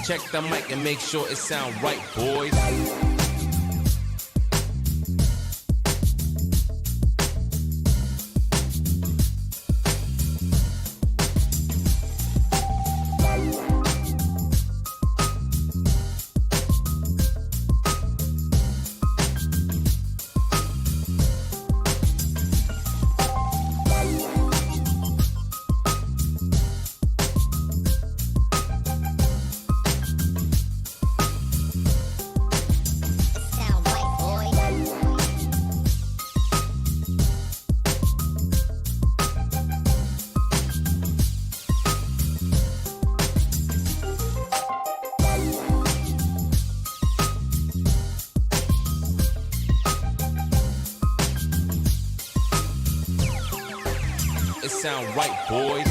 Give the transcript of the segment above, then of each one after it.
Check the mic and make sure it sound right, boys. It sound right, boys.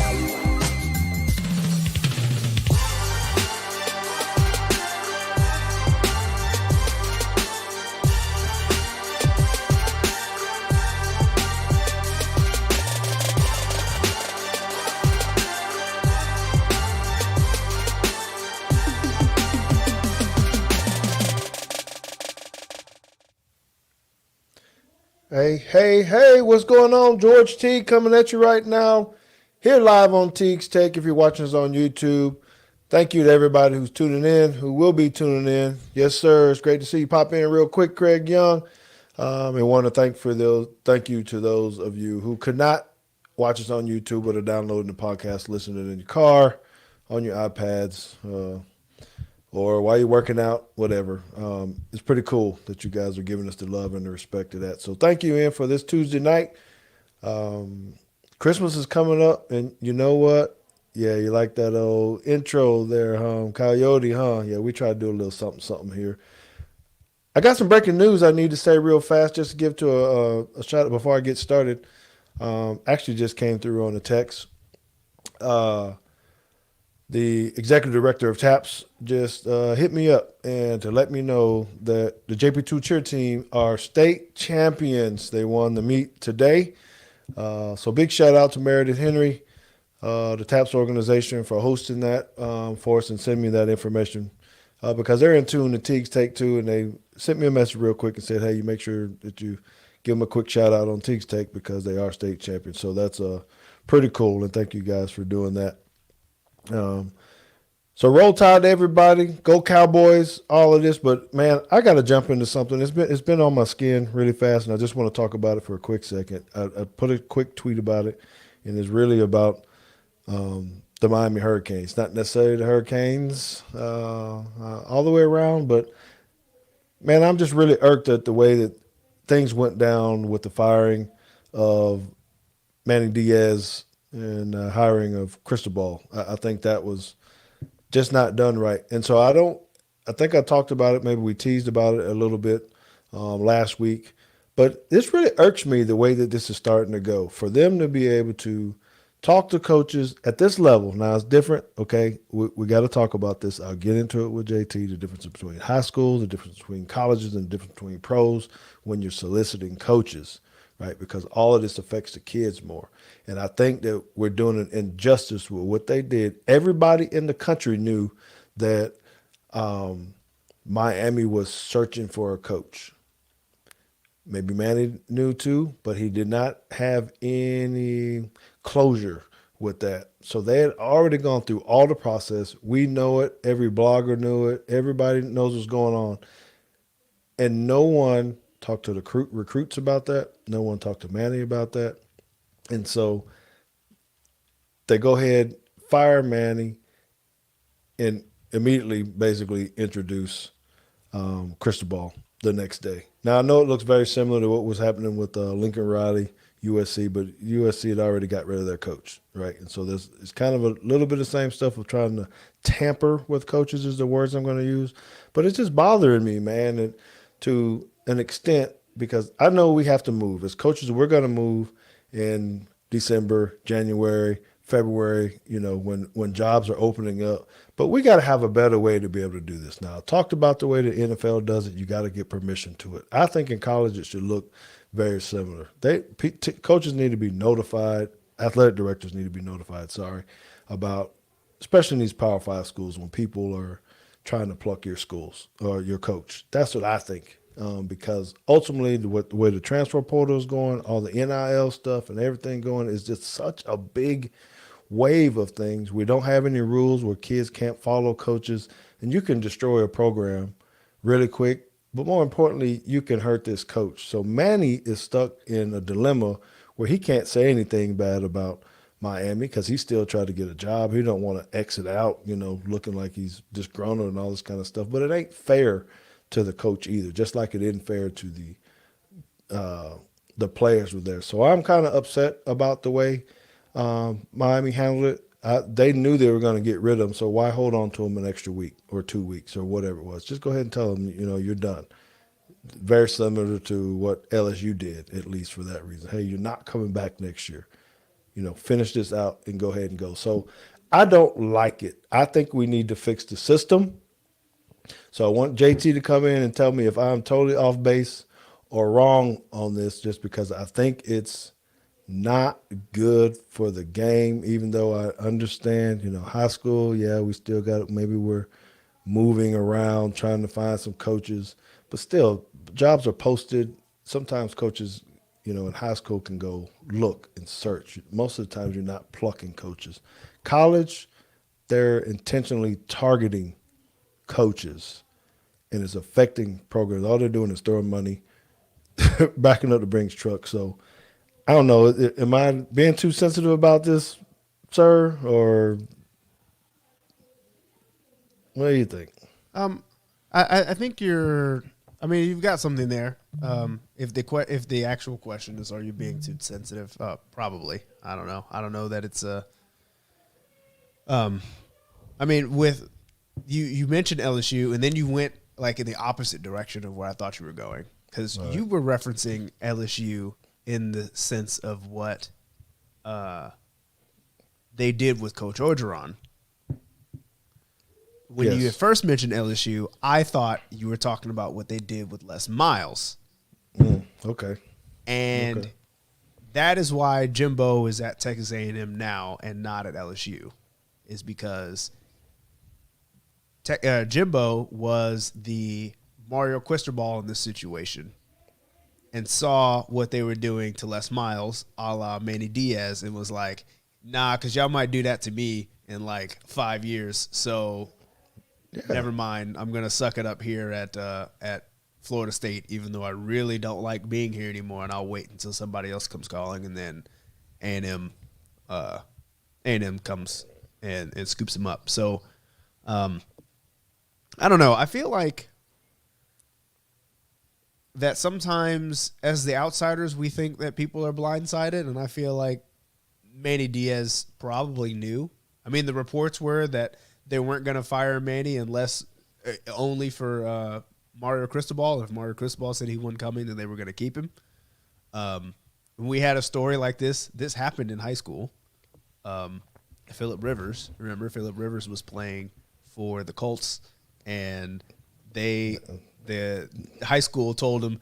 Hey, what's going on? George Teague coming at you right now, here live on Teague's Take. If you're watching us on YouTube, thank you to everybody who's tuning in, who will be tuning in. Yes, sir. It's great to see you pop in real quick, Craig Young. And want to thank you to those of you who could not watch us on YouTube but are downloading the podcast, listening in your car, on your iPads, or while you're working out, whatever. It's pretty cool that you guys are giving us the love and the respect to that. So thank you, Ian, for this Tuesday night. Christmas is coming up, and you know what? Yeah, you like that old intro there, Coyote, huh? Yeah, we try to do a little something here. I got some breaking news I need to say real fast just to give to a shout out before I get started. Actually just came through on the text. The executive director of TAPS just hit me up and to let me know that the JP2 cheer team are state champions. They won the meet today. So big shout out to Meredith Henry, the TAPS organization, for hosting that for us and sending me that information because they're in tune to Teague's Take Two, and they sent me a message real quick and said, hey, you make sure that you give them a quick shout out on Teague's Take because they are state champions. So that's pretty cool, and thank you guys for doing that. So roll tide to everybody, go Cowboys, all of this. But man, I got to jump into something. It's been on my skin really fast, and I just want to talk about it for a quick second. I put a quick tweet about it, and it's really about the Miami Hurricanes, not necessarily the Hurricanes all the way around, but man, I'm just really irked at the way that things went down with the firing of Manny Diaz and hiring of Cristobal. I think that was just not done right. And so I think I talked about it, maybe we teased about it a little bit last week, but this really irks me the way that this is starting to go. For them to be able to talk to coaches at this level, now it's different, okay? We got to talk about this. I'll get into it with JT, the difference between high school, the difference between colleges, and the difference between pros when you're soliciting coaches, right? Because all of this affects the kids more. And I think that we're doing an injustice with what they did. Everybody in the country knew that Miami was searching for a coach. Maybe Manny knew too, but he did not have any closure with that. So they had already gone through all the process. We know it. Every blogger knew it. Everybody knows what's going on. And no one talked to the recruits about that. No one talked to Manny about that. And so they go ahead, fire Manny, and immediately basically introduce Cristobal the next day. Now, I know it looks very similar to what was happening with Lincoln Riley, USC, but USC had already got rid of their coach, right? And so it's kind of a little bit of the same stuff of trying to tamper with coaches is the words I'm going to use. But it's just bothering me, man, and to an extent, because I know we have to move. As coaches, we're going to move in December, January, February, when jobs are opening up. But we got to have a better way to be able to do this. Now, I talked about the way the NFL does it. You got to get permission to it. I think in college it should look very similar. Coaches need to be notified. Athletic directors need to be notified, about, especially in these Power 5 schools, when people are trying to pluck your schools or your coach. That's what I think. Because ultimately, the way the transfer portal is going, all the NIL stuff and everything going is just such a big wave of things. We don't have any rules where kids can't follow coaches, and you can destroy a program really quick. But more importantly, you can hurt this coach. So Manny is stuck in a dilemma where he can't say anything bad about Miami because he still tried to get a job. He don't want to exit out, looking like he's disgruntled and all this kind of stuff. But it ain't fair to the coach either, just like it isn't fair to the players were there. So I'm kind of upset about the way Miami handled it. They knew they were going to get rid of him, so why hold on to him an extra week or 2 weeks or whatever it was? Just go ahead and tell him, you're done. Very similar to what LSU did, at least for that reason. Hey, you're not coming back next year. Finish this out and go ahead and go. So I don't like it. I think we need to fix the system. So I want JT to come in and tell me if I'm totally off base or wrong on this, just because I think it's not good for the game, even though I understand, high school, yeah, we still got, maybe we're moving around trying to find some coaches, but still jobs are posted. Sometimes coaches, in high school can go look and search. Most of the times you're not plucking coaches. College, they're intentionally targeting coaches, and it's affecting programs. All they're doing is throwing money, backing up the Brinks truck. So I don't know. Am I being too sensitive about this, sir, or what do you think? I think you're. I mean, you've got something there. If the actual question is, are you being too sensitive? Probably. I don't know. I don't know that it's a. I mean, with you mentioned LSU, and then you went like in the opposite direction of where I thought you were going, because you were referencing LSU in the sense of what they did with Coach Orgeron. When you first mentioned LSU, I thought you were talking about what they did with Les Miles. Okay. And that is why Jimbo is at Texas A&M now and not at LSU, is because Jimbo was the Mario Cristobal in this situation and saw what they were doing to Les Miles, a la Manny Diaz, and was like, nah, because y'all might do that to me in like 5 years, so never mind. I'm going to suck it up here at Florida State, even though I really don't like being here anymore, and I'll wait until somebody else comes calling, and then A&M comes and scoops him up. So I don't know. I feel like that sometimes as the outsiders, we think that people are blindsided, and I feel like Manny Diaz probably knew. I mean, the reports were that they weren't going to fire Manny unless only for Mario Cristobal. If Mario Cristobal said he wasn't coming, then they were going to keep him. We had a story like this. This happened in high school. Phillip Rivers, remember, Phillip Rivers was playing for the Colts, and the high school told him,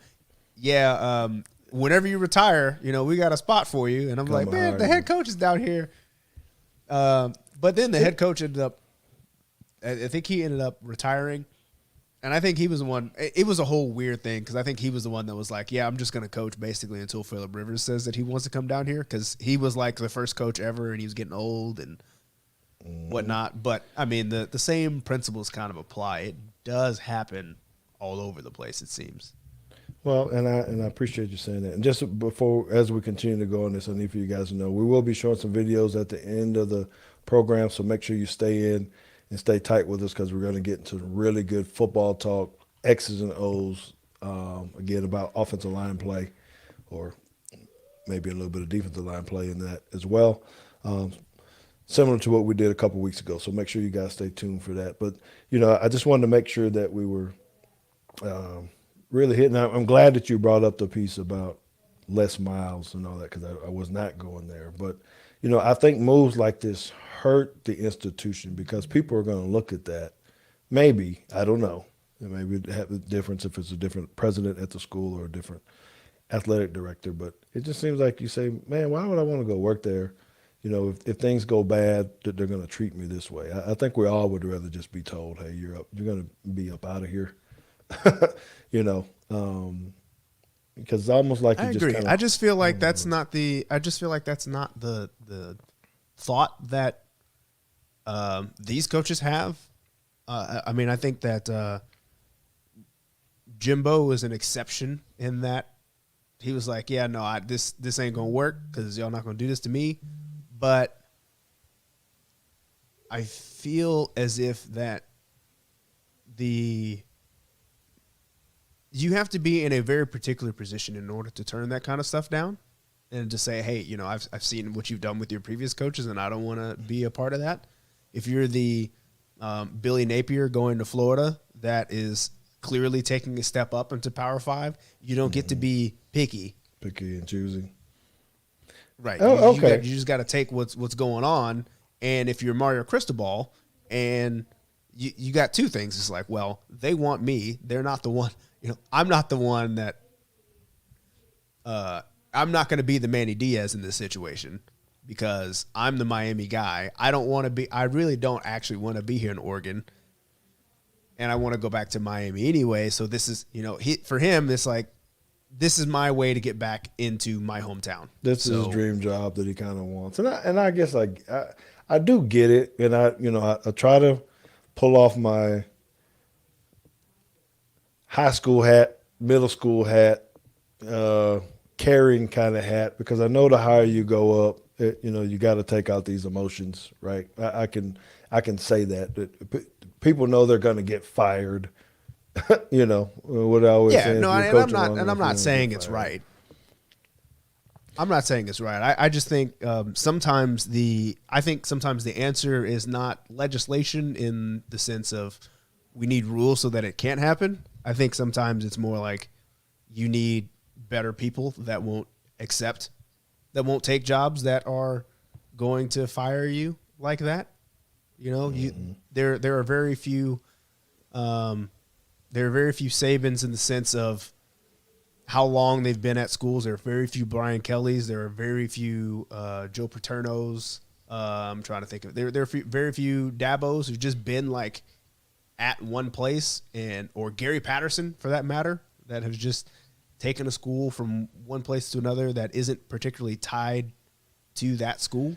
whenever you retire, we got a spot for you. And I'm like, man, the head coach is down here. But then the head coach ended up, I think he ended up retiring. And I think he was the one. It was a whole weird thing because I think he was the one that was like, I'm just going to coach basically until Phillip Rivers says that he wants to come down here, because he was like the first coach ever and he was getting old and whatnot. But, I mean, the same principles kind of apply. It does happen all over the place, it seems. Well, and I appreciate you saying that. And just before, as we continue to go on this, I need for you guys to know we will be showing some videos at the end of the program, so make sure you stay in and stay tight with us, because we're going to get into really good football talk, X's and O's, again, about offensive line play, or maybe a little bit of defensive line play in that as well, similar to what we did a couple weeks ago. So make sure you guys stay tuned for that. But, I just wanted to make sure that we were really hitting. I'm glad that you brought up the piece about Les Miles and all that, because I was not going there. But, I think moves like this hurt the institution, because people are going to look at that. Maybe, I don't know. Maybe it have a difference if it's a different president at the school or a different athletic director. But it just seems like you say, man, why would I want to go work there if things go bad, that they're going to treat me this way. I think we all would rather just be told, hey, you're going to be up out of here. you know, because it's almost like I you agree. just kind of. I just feel like that's not the. I just feel like that's not the thought that these coaches have. I mean, I think that Jimbo is an exception in that he was like, yeah, no, this ain't gonna work because y'all not gonna do this to me. But I feel as if that you have to be in a very particular position in order to turn that kind of stuff down and to say, hey, I've seen what you've done with your previous coaches and I don't want to be a part of that. If you're the Billy Napier going to Florida that is clearly taking a step up into Power 5, you don't get to be picky and choosing. Right. Oh, okay. You just got to take what's going on. And if you're Mario Cristobal and you got two things, it's like, well, they want me. They're not the one. I'm not the one that I'm not going to be the Manny Diaz in this situation because I'm the Miami guy. I really don't actually want to be here in Oregon. And I want to go back to Miami anyway. So this is, for him, it's like, this is my way to get back into my hometown. This is his dream job that he kind of wants. And I guess I do get it. And I try to pull off my high school hat, middle school hat, caring kind of hat, because I know the higher you go up, you got to take out these emotions, right? I can say that people know they're going to get fired. What I always say. No, and I'm not saying it's right. I'm not saying it's right. I just think sometimes the answer is not legislation in the sense of we need rules so that it can't happen. I think sometimes it's more like you need better people that won't take jobs that are going to fire you like that. There are very few Sabans in the sense of how long they've been at schools. There are very few Brian Kellys. There are very few Joe Paternos. I'm trying to think of there are very few Dabos who've just been like at one place, or Gary Patterson for that matter, that have just taken a school from one place to another that isn't particularly tied to that school.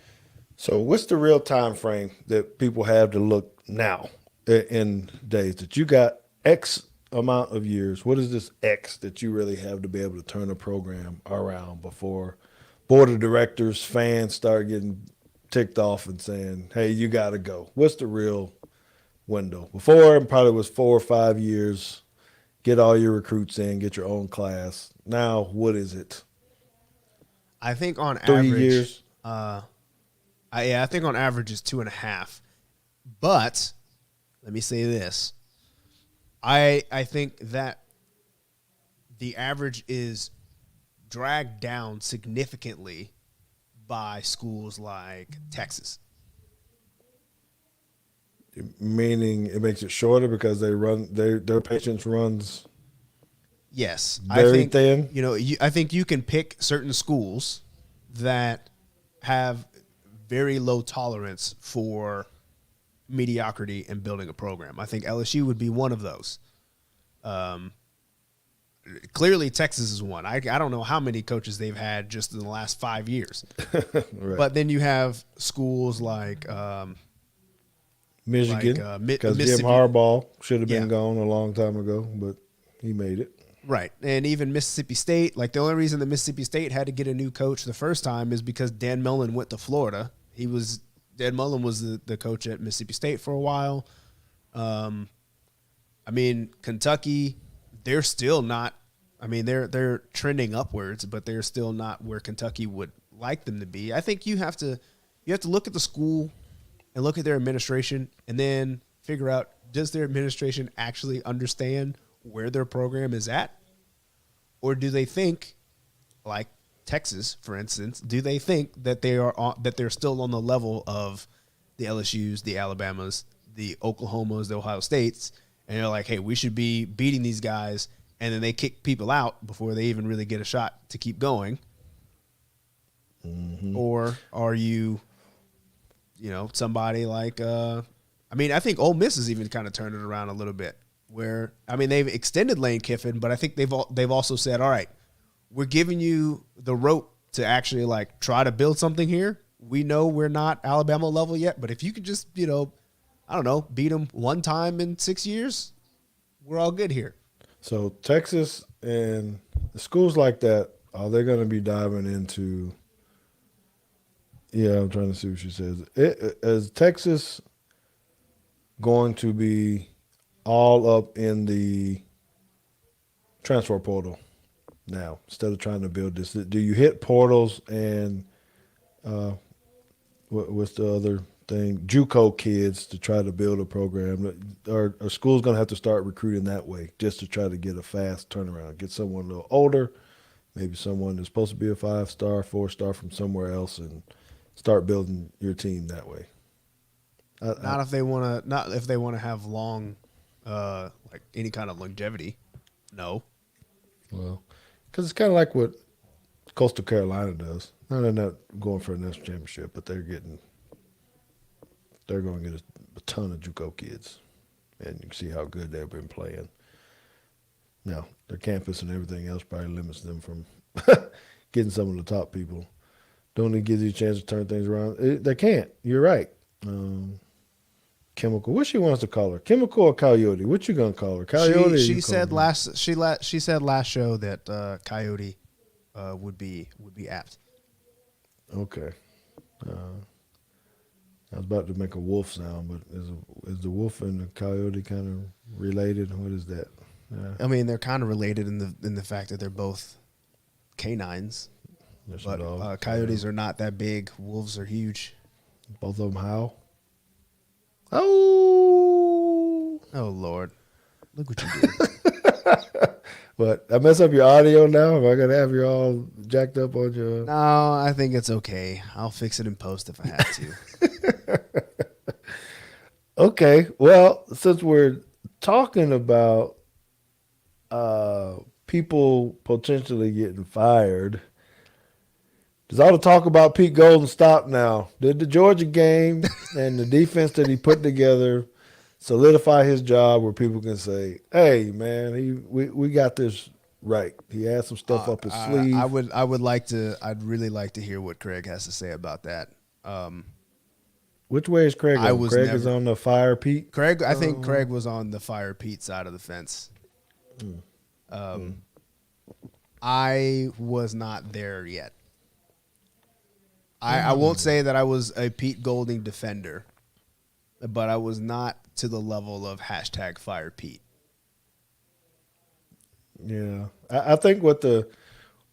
So what's the real time frame that people have to look now in days that you got X amount of years? What is this X that you really have to be able to turn a program around before board of directors, fans start getting ticked off and saying, hey, you got to go? What's the real window? Before, it probably was 4 or 5 years. Get all your recruits in, get your own class. Now, what is it? I think on 3 average, years. I think on average is 2.5. But let me say this. I think that the average is dragged down significantly by schools like Texas. Meaning it makes it shorter because their patience runs. Yes, very thin. I think you can pick certain schools that have very low tolerance for mediocrity and building a program. I think LSU would be one of those. Clearly, Texas is one. I don't know how many coaches they've had just in the last 5 years. Right. But then you have schools like Michigan, because Jim Harbaugh should have been gone a long time ago, but he made it. Right. And even Mississippi State, like the only reason that Mississippi State had to get a new coach the first time is because Dan Mullen went to Florida. Dan Mullen was the coach at Mississippi State for a while. Kentucky, they're still not. They're trending upwards, but they're still not where Kentucky would like them to be. I think you have to look at the school and look at their administration, and then figure out, does their administration actually understand where their program is at, or do they think, like Texas, for instance, do they think that they're still on the level of the LSUs, the Alabamas, the Oklahomas, the Ohio States, and they're like, hey, we should be beating these guys, and then they kick people out before they even really get a shot to keep going? Mm-hmm. Or are you somebody like I think Ole Miss is even kind of turning it around a little bit. Where they've extended Lane Kiffin, but I think they've also said, all right, we're giving you the rope to actually like try to build something here. We know we're not Alabama level yet, but if you could just I don't know, beat them one time in 6 years, we're all good here. So Texas and the schools like that, are they going to be diving into? Yeah, I'm trying to see what she says. Is Texas going to be all up in the transfer portal now instead of trying to build this? Do you hit portals and what's the other thing? JUCO kids to try to build a program? Are schools going to have to start recruiting that way just to try to get a fast turnaround? Get someone a little older, maybe someone that's supposed to be a 5-star, 4-star from somewhere else, and start building your team that way. Not if they want to have long, like any kind of longevity. No. Well, because it's kind of like what Coastal Carolina does. No, they're not going for a national championship, but they're going to get a ton of JUCO kids, and you can see how good they've been playing. Now, their campus and everything else probably limits them from getting some of the top people. Don't it give you a chance to turn things around? They can't. You're right. Chemical. What she wants to call her? Chemical or Coyote? What you gonna call her? Coyote. She said last show that Coyote would be apt. Okay. I was about to make a wolf sound, but is the wolf and the coyote kind of related? What is that? They're kind of related in the fact that they're both canines. But coyotes are not that big. Wolves are huge. Both of them howl. Oh Lord! Look what you did. What? I mess up your audio now? Am I gonna have you all jacked up on your? No, I think it's okay. I'll fix it in post if I have to. Okay. Well, since we're talking about people potentially getting fired, does all the talk about Pete Golden stop now? Did the Georgia game and the defense that he put together solidify his job where people can say, hey, man, we got this right. He had some stuff up his sleeve. I'd really like to hear what Craig has to say about that. Which way is Craig on? Craig is on the fire Pete? I think Craig was on the fire Pete side of the fence. I was not there yet. I won't say that I was a Pete Golding defender, but I was not to the level of #fire Pete. Yeah, I think with the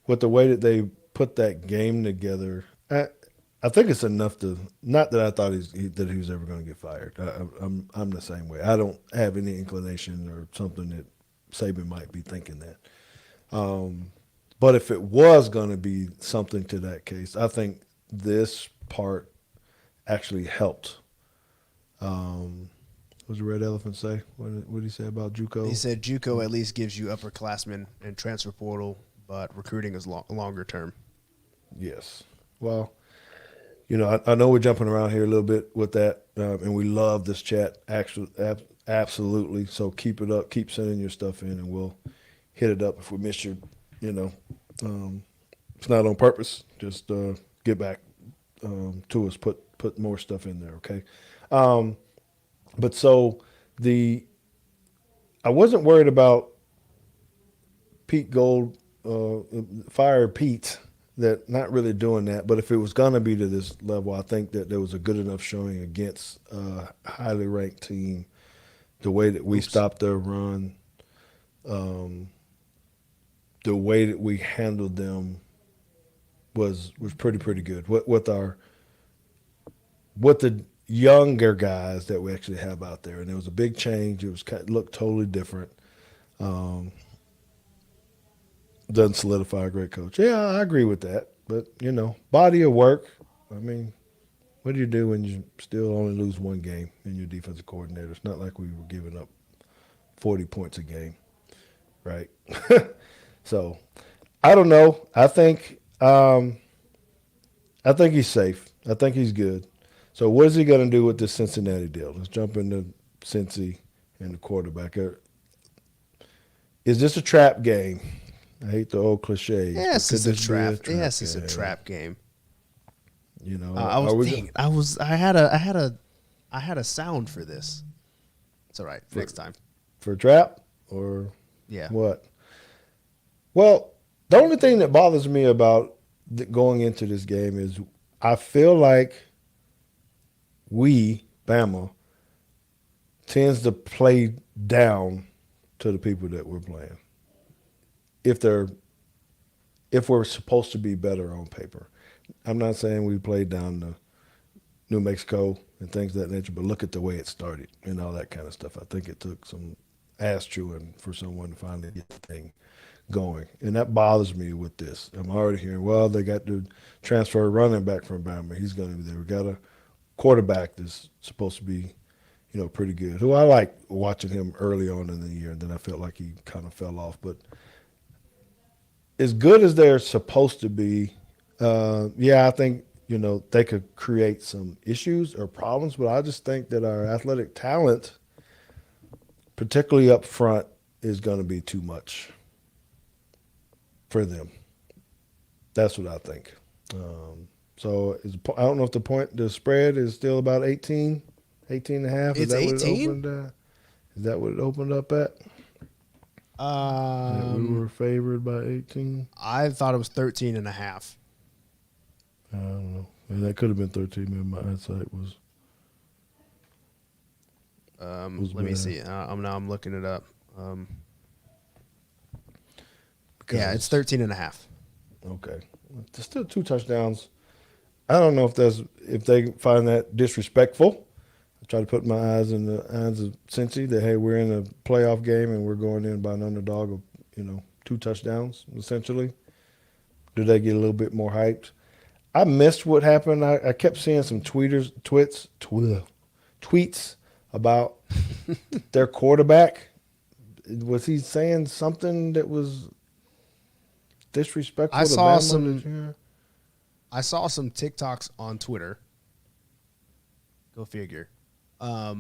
way that they put that game together, I think it's enough to not that I thought that he was ever going to get fired. I'm the same way. I don't have any inclination or something that Saban might be thinking that. But if it was going to be something to that case, I think this part actually helped. What does the Red Elephant say? What did he say about JUCO? He said JUCO at least gives you upperclassmen and transfer portal, but recruiting is longer term. Yes. Well, I know we're jumping around here a little bit with that, and we love this chat. Actually, absolutely. So keep it up. Keep sending your stuff in, and we'll hit it up if we miss your. It's not on purpose. Just get back to us. Put more stuff in there. Okay. But so I wasn't worried about Pete Gold, Fire Pete, that not really doing that. But if it was going to be to this level, I think that there was a good enough showing against a highly ranked team. The way that we stopped their run, the way that we handled them was pretty good. With the younger guys that we actually have out there, and there was a big change. It looked totally different. Doesn't solidify a great coach. Yeah, I agree with that. But body of work. I mean, what do you do when you still only lose one game in your defensive coordinator? It's not like we were giving up 40 points a game, right? So, I don't know. I think he's safe. I think he's good. So what is he going to do with this Cincinnati deal? Let's jump into Cincy and the quarterback. Is this a trap game? I hate the old cliches. Yes, but it's could a this be trap. game? Yes, it's a trap game. You know, I are we was gonna- I had a sound for this. It's all right. Next time. for a trap or Yeah. what? Well, the only thing that bothers me about going into this game is I feel like Bama, tends to play down to the people that we're playing. If we're supposed to be better on paper. I'm not saying we played down to New Mexico and things of that nature, but look at the way it started and all that kind of stuff. I think it took some ass chewing for someone to finally get the thing going. And that bothers me with this. I'm already hearing, well, they got to transfer running back from Bama. He's going to be there. We got a quarterback that's supposed to be, pretty good, who I like watching him early on in the year, and then I felt like he kind of fell off. But as good as they're supposed to be, I think, they could create some issues or problems, but I just think that our athletic talent, particularly up front, is going to be too much for them. That's what I think. So I don't know if the spread is still about 18 and a half. It's 18? Is that what it opened up at? That we were favored by 18? I thought it was 13 and a half. I don't know. And that could have been 13. Maybe my eyesight was Let me bad. see. I'm looking it up. Because- It's 13 and a half. Okay. There's still 2 touchdowns. I don't know if they find that disrespectful. I try to put my eyes in the eyes of Cincy that, hey, we're in a playoff game and we're going in by an underdog of, 2 touchdowns, essentially. Do they get a little bit more hyped? I missed what happened. I kept seeing some tweets about their quarterback. Was he saying something that was disrespectful I to saw Bama some- this year? I saw some TikToks on Twitter. Go figure. I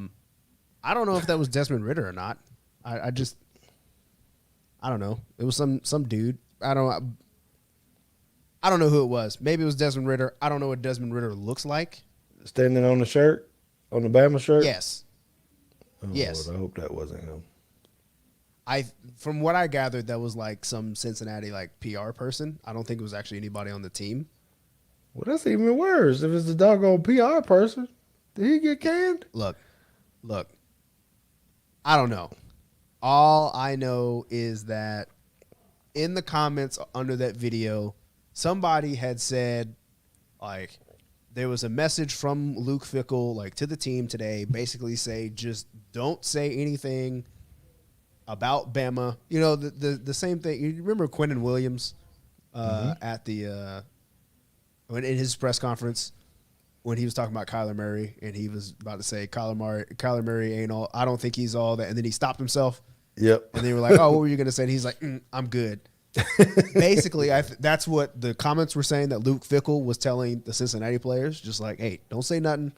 don't know if that was Desmond Ritter or not. I don't know. It was some dude. I don't know who it was. Maybe it was Desmond Ritter. I don't know what Desmond Ritter looks like. Standing on the shirt, on the Bama shirt? Yes. Oh, Yes. Lord, I hope that wasn't him. From what I gathered, that was like some Cincinnati PR person. I don't think it was actually anybody on the team. Well, that's even worse. If it's the doggone PR person, did he get canned? Look. I don't know. All I know is that in the comments under that video, somebody had said, there was a message from Luke Fickell, to the team today, basically say, just don't say anything about Bama. The same thing. You remember Quinnen Williams at the in his press conference when he was talking about Kyler Murray and he was about to say Kyler Murray ain't all. I don't think he's all that, and then he stopped himself. Yep. And they were like, "Oh, what were you going to say?" And he's like, "I'm good." Basically, that's what the comments were saying, that Luke Fickell was telling the Cincinnati players, just like, "Hey, don't say nothing.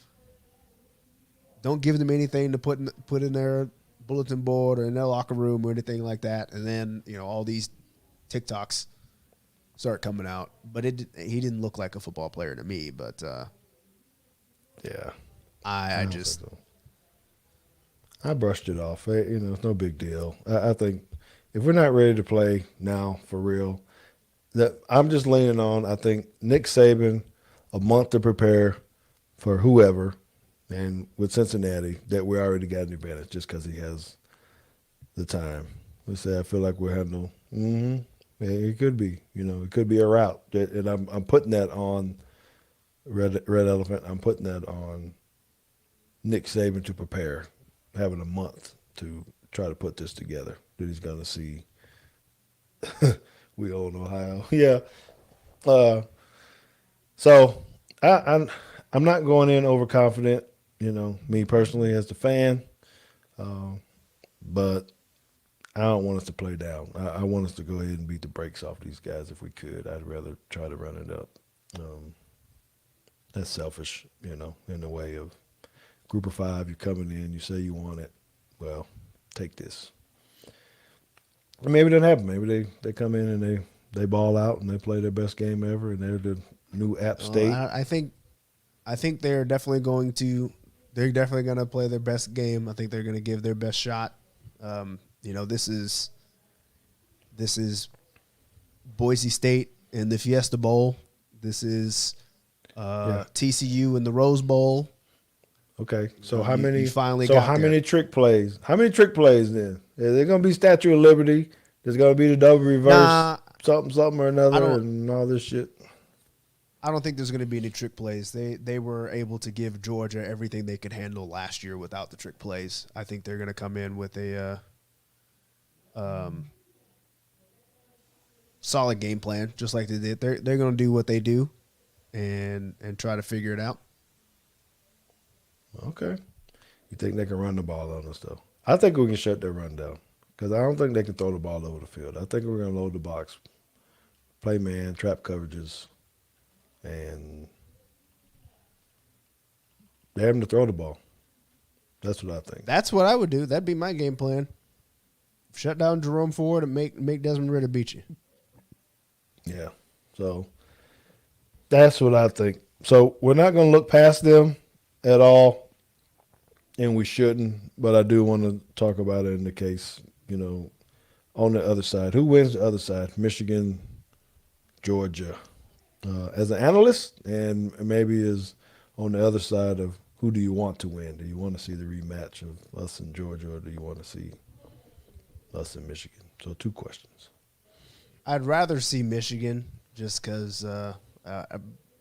Don't give them anything to put in their bulletin board or in their locker room or anything like that." And then all these TikToks start coming out, but he didn't look like a football player to me. But Yeah. I don't just think so. I brushed it off. It's no big deal. I think if we're not ready to play now for real, that I'm just leaning on, I think, Nick Saban, a month to prepare for whoever, and with Cincinnati, that we already got an advantage just because he has the time. Let's say I feel like we'll handle. Yeah, it could be. It could be a route, and I'm putting that on Red Elephant. I'm putting that on Nick Saban to prepare, having a month to try to put this together. That he's going to see. We own Ohio, yeah. So I'm not going in overconfident. Me personally as the fan, but I don't want us to play down. I want us to go ahead and beat the brakes off these guys if we could. I'd rather try to run it up. That's selfish, in the way of group of five. You're coming in, you say you want it. Well, take this. Or maybe it doesn't happen. Maybe they come in and they ball out and they play their best game ever, and they're the new App State. I think they're definitely going to. They're definitely going to play their best game. I think they're going to give their best shot. This is Boise State in the Fiesta Bowl. This is TCU in the Rose Bowl. Okay, so how many trick plays? How many trick plays then? Is there going to be Statue of Liberty? There's going to be the double reverse, something or another, and all this shit. I don't think there's going to be any trick plays. They were able to give Georgia everything they could handle last year without the trick plays. I think they're going to come in with a solid game plan, just like they did. They're going to do what they do, and try to figure it out. Okay, you think they can run the ball on us though? I think we can shut their run down because I don't think they can throw the ball over the field. I think we're going to load the box, play man, trap coverages. And they have them to throw the ball. That's what I think. That's what I would do. That'd be my game plan. Shut down Jerome Ford and make Desmond Ridder beat you. Yeah. So that's what I think. So we're not going to look past them at all, and we shouldn't. But I do want to talk about it in the case, on the other side. Who wins the other side? Michigan, Georgia. As an analyst, and maybe as on the other side of who do you want to win? Do you want to see the rematch of us in Georgia, or do you want to see us in Michigan? So 2 questions. I'd rather see Michigan just because part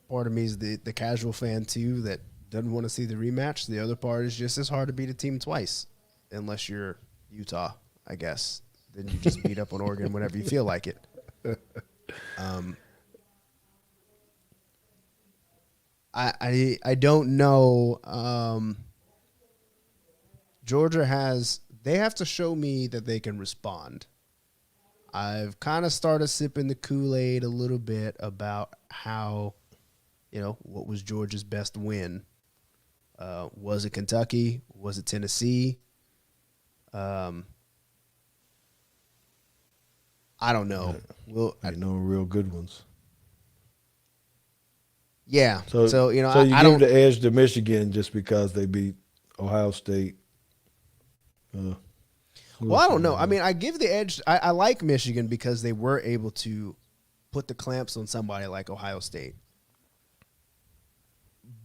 of me is the casual fan, too, that doesn't want to see the rematch. The other part is just it's hard to beat a team twice, unless you're Utah, I guess. Then you just beat up on Oregon whenever you feel like it. I don't know. Georgia they have to show me that they can respond. I've kind of started sipping the Kool-Aid a little bit about how, what was Georgia's best win? Was it Kentucky? Was it Tennessee? I don't know. No real good ones. Yeah. So you I give the edge to Michigan just because they beat Ohio State. Well, I don't know. I mean, I give the edge. I like Michigan because they were able to put the clamps on somebody like Ohio State.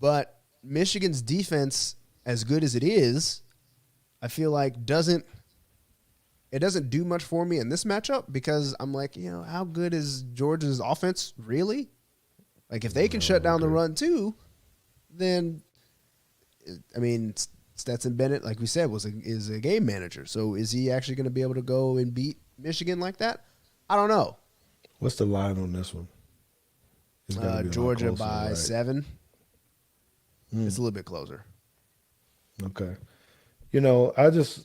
But Michigan's defense, as good as it is, I feel like doesn't do much for me in this matchup because I'm like, how good is Georgia's offense really? Like, if they can shut down the run, too, then, I mean, Stetson Bennett, like we said, is a game manager. So is he actually going to be able to go and beat Michigan like that? I don't know. What's the line on this one? Georgia by 7. It's a little bit closer. Okay. The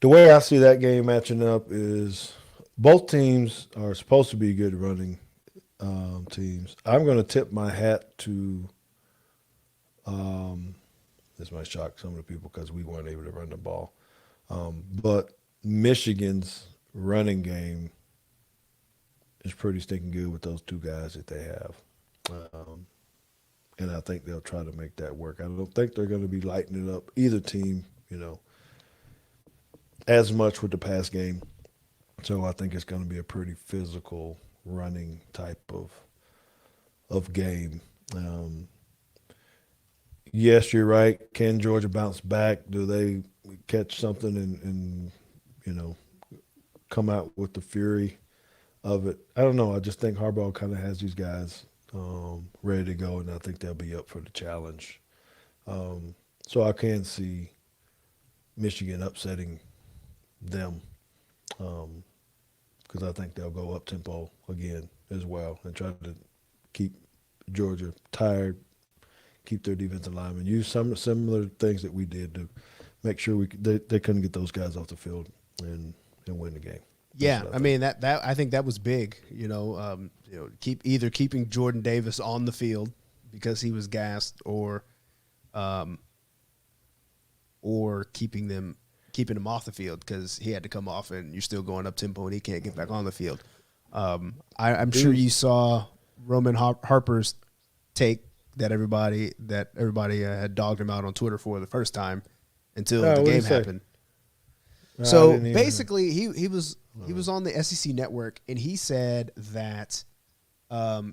way I see that game matching up is both teams are supposed to be good running teams. I'm going to tip my hat to this might shock some of the people because we weren't able to run the ball. But Michigan's running game is pretty stinking good with those 2 guys that they have. And I think they'll try to make that work. I don't think they're going to be lighting it up, either team, as much with the pass game. So I think it's going to be a pretty physical running type of game. Yes, you're right. Can Georgia bounce back? Do they catch something and come out with the fury of it? I don't know. I just think Harbaugh kind of has these guys ready to go, and I think they'll be up for the challenge. So I can see Michigan upsetting them because I think they'll go up-tempo again as well and try to keep Georgia tired, keep their defensive linemen, use some similar things that we did to make sure they couldn't get those guys off the field and win the game. Yeah, I mean that I think that was big. Keeping Jordan Davis on the field because he was gassed, or keeping him off the field because he had to come off, and you're still going up tempo and he can't get back on the field. I'm sure you saw Roman Harper's take that everybody had dogged him out on Twitter for the first time until the game happened. So basically, he was on the SEC network, and he said that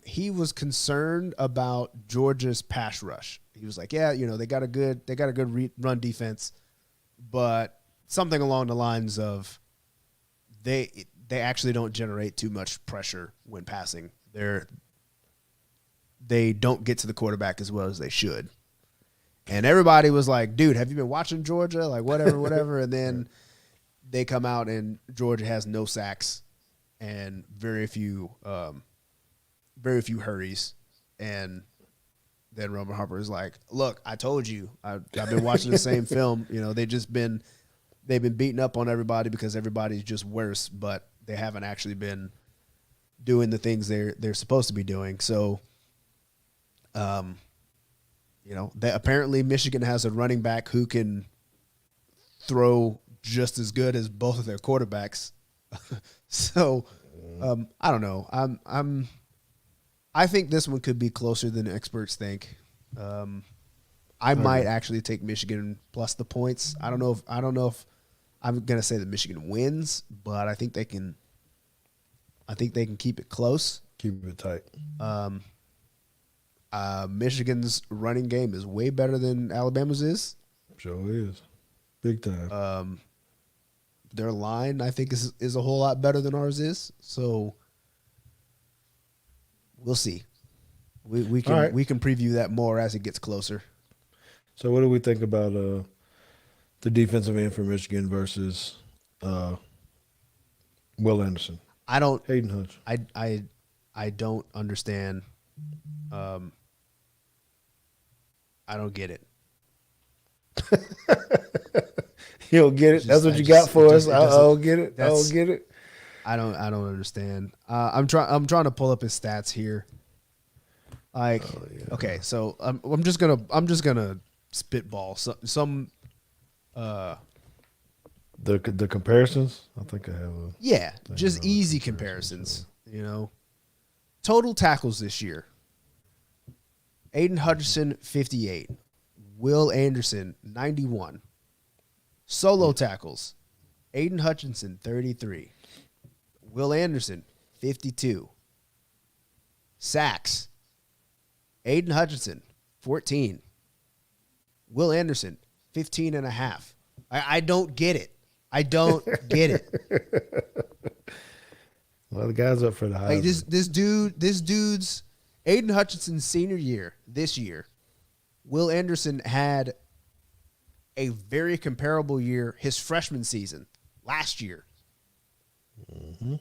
he was concerned about Georgia's pass rush. He was like, "Yeah, they got a good run defense, but something along the lines of they actually don't generate too much pressure when passing. They don't get to the quarterback as well as they should." And everybody was like, "Dude, have you been watching Georgia? Like whatever." And then they come out and Georgia has no sacks and very few hurries. And then Roman Harper is like, "Look, I told you. I've been watching the same film. They've been beating up on everybody because everybody's just worse, but they haven't actually been doing the things they're supposed to be doing." So, apparently Michigan has a running back who can throw just as good as both of their quarterbacks. So, I don't know. I think this one could be closer than experts think. I might actually take Michigan plus the points. I don't know if I'm gonna say that Michigan wins, but I think they can keep it close. Keep it tight. Michigan's running game is way better than Alabama's is. Sure is. Big time. Their line, I think, is a whole lot better than ours is. So we'll see. We can preview that more as it gets closer. So what do we think about the defensive end for Michigan versus Will Anderson? Aiden Hutchinson. I don't understand. I don't get it. You don't get it. That's what you got for us. I don't get it. I don't get it. I don't understand. I'm trying to pull up his stats here. Okay, so I'm just gonna spitball some. The comparisons. I think I have. Just easy comparisons. Total tackles this year. Aiden Hutchinson 58, Will Anderson 91. Solo tackles, Aiden Hutchinson 33, Will Anderson 52. Sacks, Aiden Hutchinson 14, Will Anderson 15 and a half. I don't get it. I don't get it. Well, the guy's up for the high. This dude's Aiden Hutchinson's senior year this year. Will Anderson had a very comparable year his freshman season last year. Mm-hmm.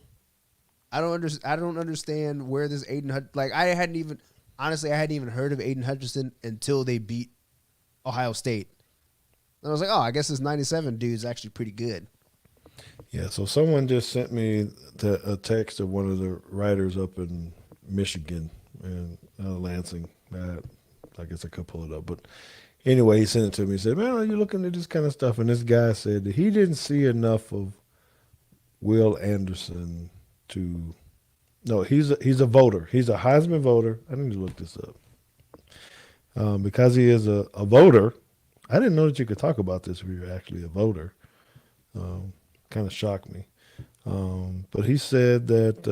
I don't understand where this Aiden I hadn't even heard of Aiden Hutchinson until they beat Ohio State. And I was like, oh, I guess this 97 dude's actually pretty good. Yeah, so someone just sent me a text of one of the writers up in Michigan and Lansing. I guess I could pull it up. But anyway, he sent it to me. He said, "Man, are you looking at this kind of stuff?" And this guy said that he didn't see enough of Will Anderson to – no, he's a voter. He's a Heisman voter. I need to look this up. Because he is a voter, I didn't know that you could talk about this if you're actually a voter. Kind of shocked me. But he said that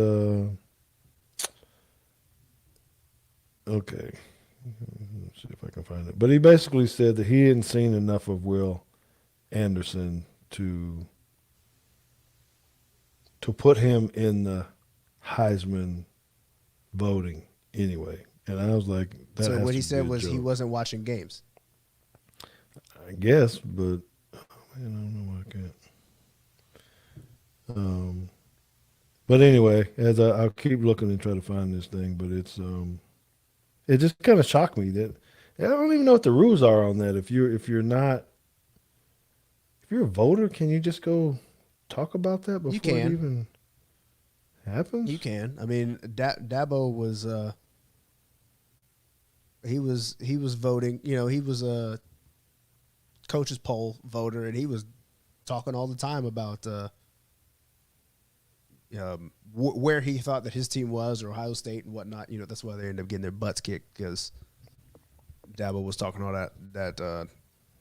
okay. Let's see if I can find it. But he basically said that he hadn't seen enough of Will Anderson to put him in the Heisman voting anyway. And I was like, that so has what to he be said a was joke. he wasn't watching games. I guess, but I don't know why I can't. But anyway, as I'll keep looking and try to find this thing, but it's it just kind of shocked me that I don't even know what the rules are on that. If you're a voter, can you just go talk about that before You can. it even? Happens. You can. I mean, Dabo was he was voting. You know, he was a coach's poll voter, and he was talking all the time about where he thought that his team was, or Ohio State and whatnot. You know, that's why they ended up getting their butts kicked, because Dabo was talking all that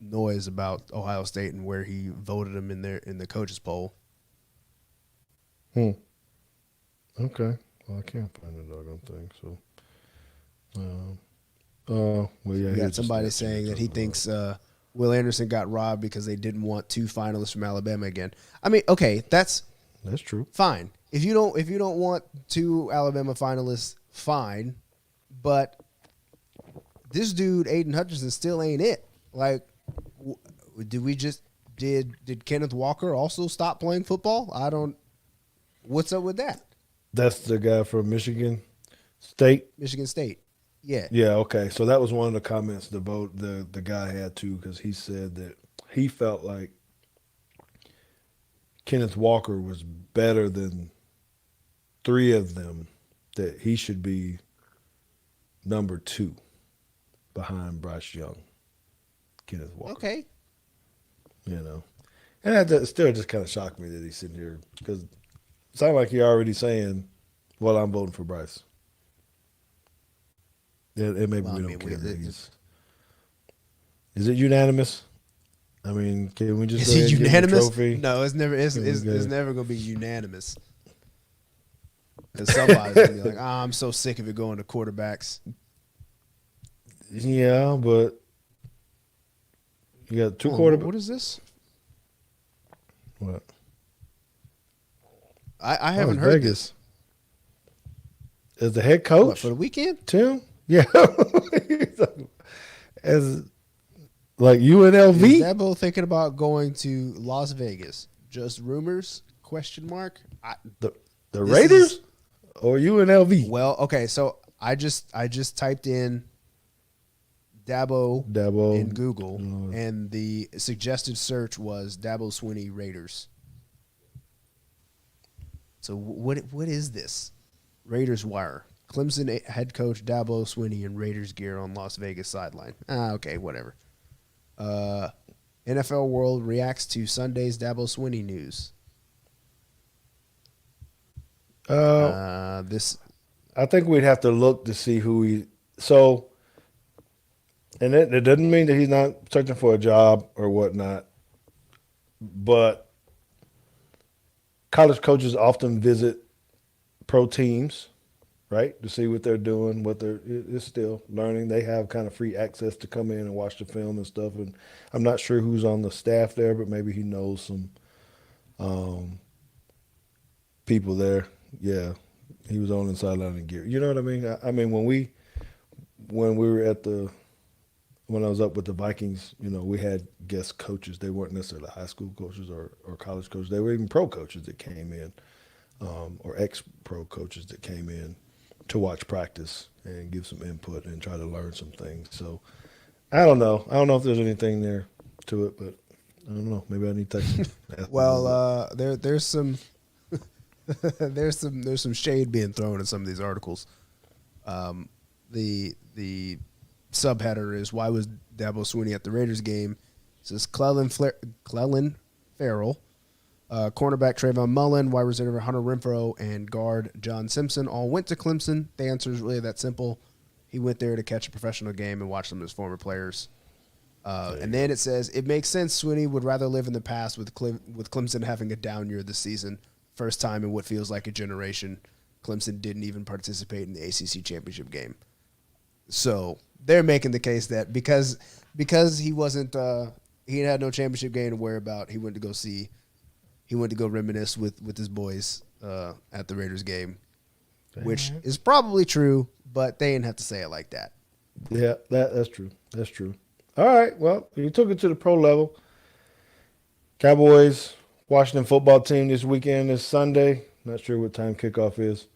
noise about Ohio State and where he voted them in the coaches poll. Okay. Well, I can't find the doggone thing. So, well, yeah. We got somebody saying that he thinks Will Anderson got robbed because they didn't want 2 finalists from Alabama again. I mean, okay, that's true. fine. If you don't want 2 Alabama finalists, fine. But this dude, Aiden Hutchinson, still ain't it. Like, did Kenneth Walker also stop playing football? What's up with that? That's the guy from Michigan State. Michigan State. Yeah. Yeah, okay. So that was one of the comments the guy had too, because he said that he felt like Kenneth Walker was better than 3 of them, that he should be number 2 behind Bryce Young. Kenneth Walker. Okay. You know. And that still just kind of shocked me that he's sitting here, because it sounded like he already saying, well, I'm voting for Bryce. And maybe we don't care. Is it unanimous? I mean, can we just is it unanimous? Trophy? No, it's never. It's never gonna be unanimous. Because somebody's gonna be like, I'm so sick of it going to quarterbacks. Yeah, but you got 2 quarterbacks. What is this? What? I haven't heard Vegas. This. As the head coach what, for the weekend, Tim? Yeah. As like UNLV. Is Dabo thinking about going to Las Vegas? Just rumors? Question mark. The Raiders or UNLV? Well, okay. So I just typed in Dabo in Google, and the suggested search was Dabo Swinney Raiders. So what is this? Raiders Wire. Clemson head coach Dabo Swinney in Raiders gear on Las Vegas sideline. Okay, whatever. NFL World reacts to Sunday's Dabo Swinney news. This, I think we'd have to look to see who he. So, and it doesn't mean that he's not searching for a job or whatnot, but college coaches often visit pro teams, right, to see what they're doing, it's still learning. They have kind of free access to come in and watch the film and stuff. And I'm not sure who's on the staff there, but maybe he knows some people there. Yeah, he was on the sideline in gear. You know what I mean? I mean, when we were when I was up with the Vikings, you know, we had guest coaches. They weren't necessarily high school coaches or college coaches. They were even pro coaches that came in, or ex-pro coaches that came in to watch practice and give some input and try to learn some things. So I don't know. I don't know if there's anything there to it, but I don't know. Maybe I need to text him. well, there's some there's some shade being thrown in some of these articles. The subheader is, why was Dabo Swinney at the Raiders game? It says Clellan Farrell, cornerback Trayvon Mullen, wide receiver Hunter Renfrow, and guard John Simpson all went to Clemson. The answer is really that simple. He went there to catch a professional game and watch some of his former players. And then it says, it makes sense Swinney would rather live in the past with Clemson having a down year this season. First time in what feels like a generation. Clemson didn't even participate in the ACC championship game. So they're making the case that because he wasn't he had no championship game to worry about, he went to go reminisce with his boys at the Raiders game, which is probably true, but they didn't have to say it like that. Yeah, that's true. That's true. All right, well, you took it to the pro level. Cowboys, Washington football team this weekend is Sunday. Not sure what time kickoff is.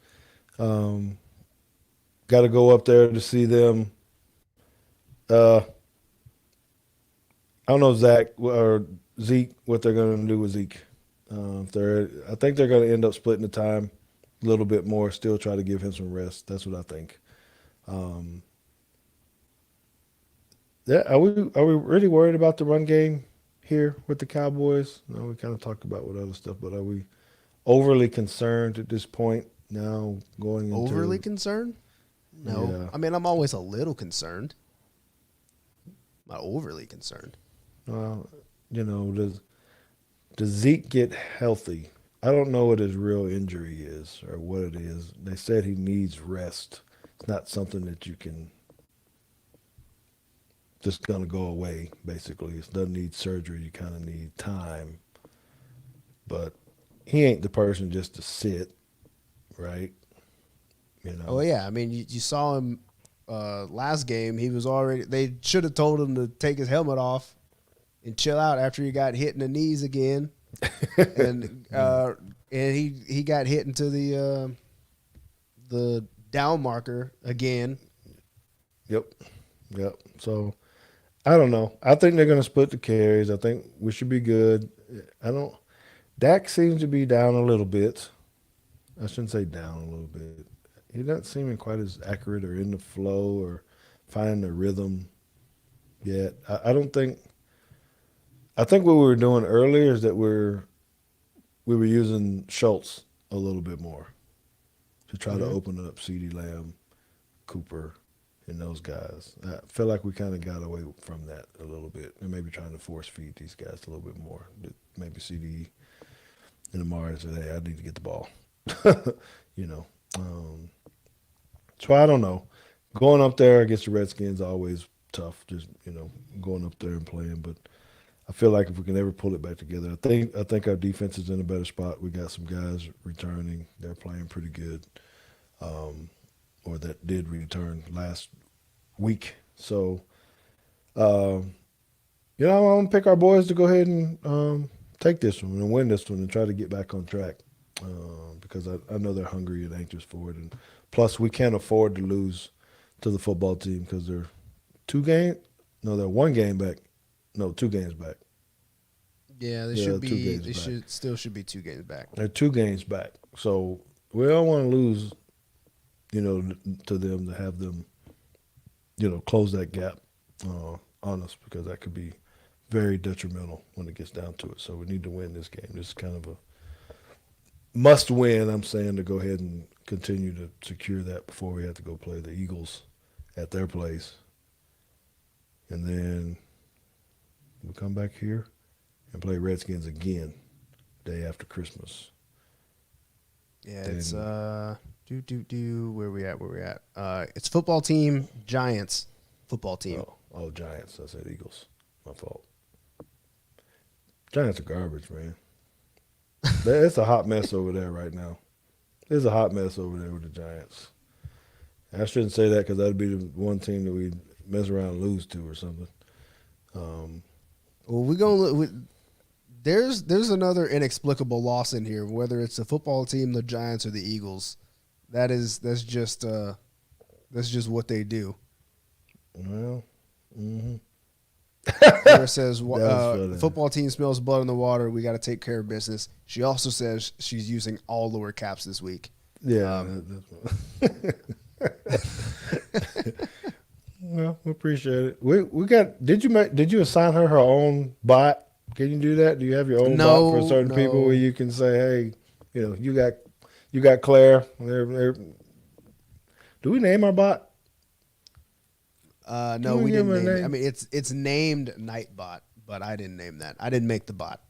Got to go up there to see them. I don't know Zach or Zeke what they're going to do with Zeke. I think they're going to end up splitting the time. a little bit more. Still try to give him some rest. That's what I think. Yeah, are we really worried about the run game here with the Cowboys? No, we kind of talked about with other stuff, but are we overly concerned at this point now going into Overly concerned? No. Yeah. I mean, I'm always a little concerned. Not overly concerned. does Zeke get healthy? I don't know what his real injury is or what it is. They said he needs rest. It's not something that you can just gonna go away. Basically, it doesn't need surgery. You kind of need time. But he ain't the person just to sit, right? Oh, yeah. I mean, you saw him last game. He was already – they should have told him to take his helmet off and chill out after he got hit in the knees again. and he got hit into the down marker again. Yep. So I don't know. I think they're going to split the carries. I think we should be good. Dak seems to be down a little bit. I shouldn't say down a little bit. He's not seeming quite as accurate or in the flow or finding the rhythm yet. I think what we were doing earlier is that we were using Schultz a little bit more to try to open up CeeDee Lamb, Cooper, and those guys. I feel like we kind of got away from that a little bit and maybe trying to force feed these guys a little bit more. Maybe CD and Amari said, hey, I need to get the ball. So I don't know. Going up there against the Redskins always tough, just, going up there and playing. But I feel like if we can ever pull it back together, I think our defense is in a better spot. We got some guys returning. They're playing pretty good, or that did return last week. So, I'm going to pick our boys to go ahead and take this one and win this one and try to get back on track because I know they're hungry and anxious for it. And plus, we can't afford to lose to the football team because they're 1 game back. No, 2 games back. Yeah, they should be. They should be 2 games back. They're 2 games back. So we don't want to lose, to them, to have them, close that gap on us because that could be very detrimental when it gets down to it. So we need to win this game. This is kind of a must win, I'm saying, to go ahead and continue to secure that before we have to go play the Eagles at their place. And then we come back here and play Redskins again day after Christmas. Yeah, it's where we at? It's football team, Giants, football team. Oh, Giants. I said Eagles. My fault. Giants are garbage, man. It's a hot mess over there right now. There's a hot mess over there with the Giants. I shouldn't say that because that'd be the one team that we mess around and lose to or something. Well, there's another inexplicable loss in here, whether it's the football team, the Giants, or the Eagles. That's just what they do. Well, Sarah says football team smells blood in the water. We got to take care of business. She also says she's using all lower caps this week. Yeah. Well, we appreciate it. We got. Did you assign her own bot? Can you do that? Do you have your own bot for certain people where you can say, hey, you got Claire. Do we name our bot? No, we didn't name it. I mean, it's named Nightbot, but I didn't name that. I didn't make the bot.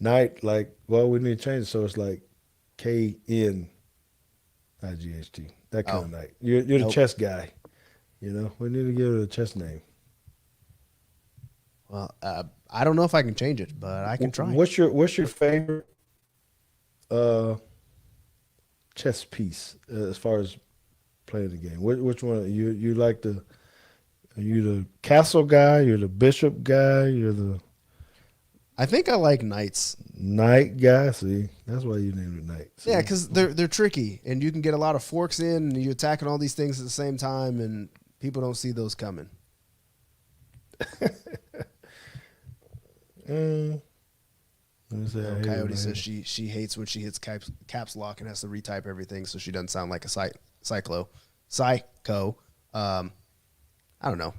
Night, we need to change it so it's like KNIGHT. That kind of night. You're the chess guy. We need to give it a chess name. Well, I don't know if I can change it, but I can try. What's your favorite chess piece as far as playing the game? Which one you like the? Are you the castle guy? You're the bishop guy? You're the... I think I like knights. Knight guy? See, that's why you named it knight. See? Yeah, because they're tricky, and you can get a lot of forks in, and you're attacking all these things at the same time, and people don't see those coming. Let me say I hate Coyote it, says she hates when she hits caps lock and has to retype everything so she doesn't sound like a psycho. I don't know.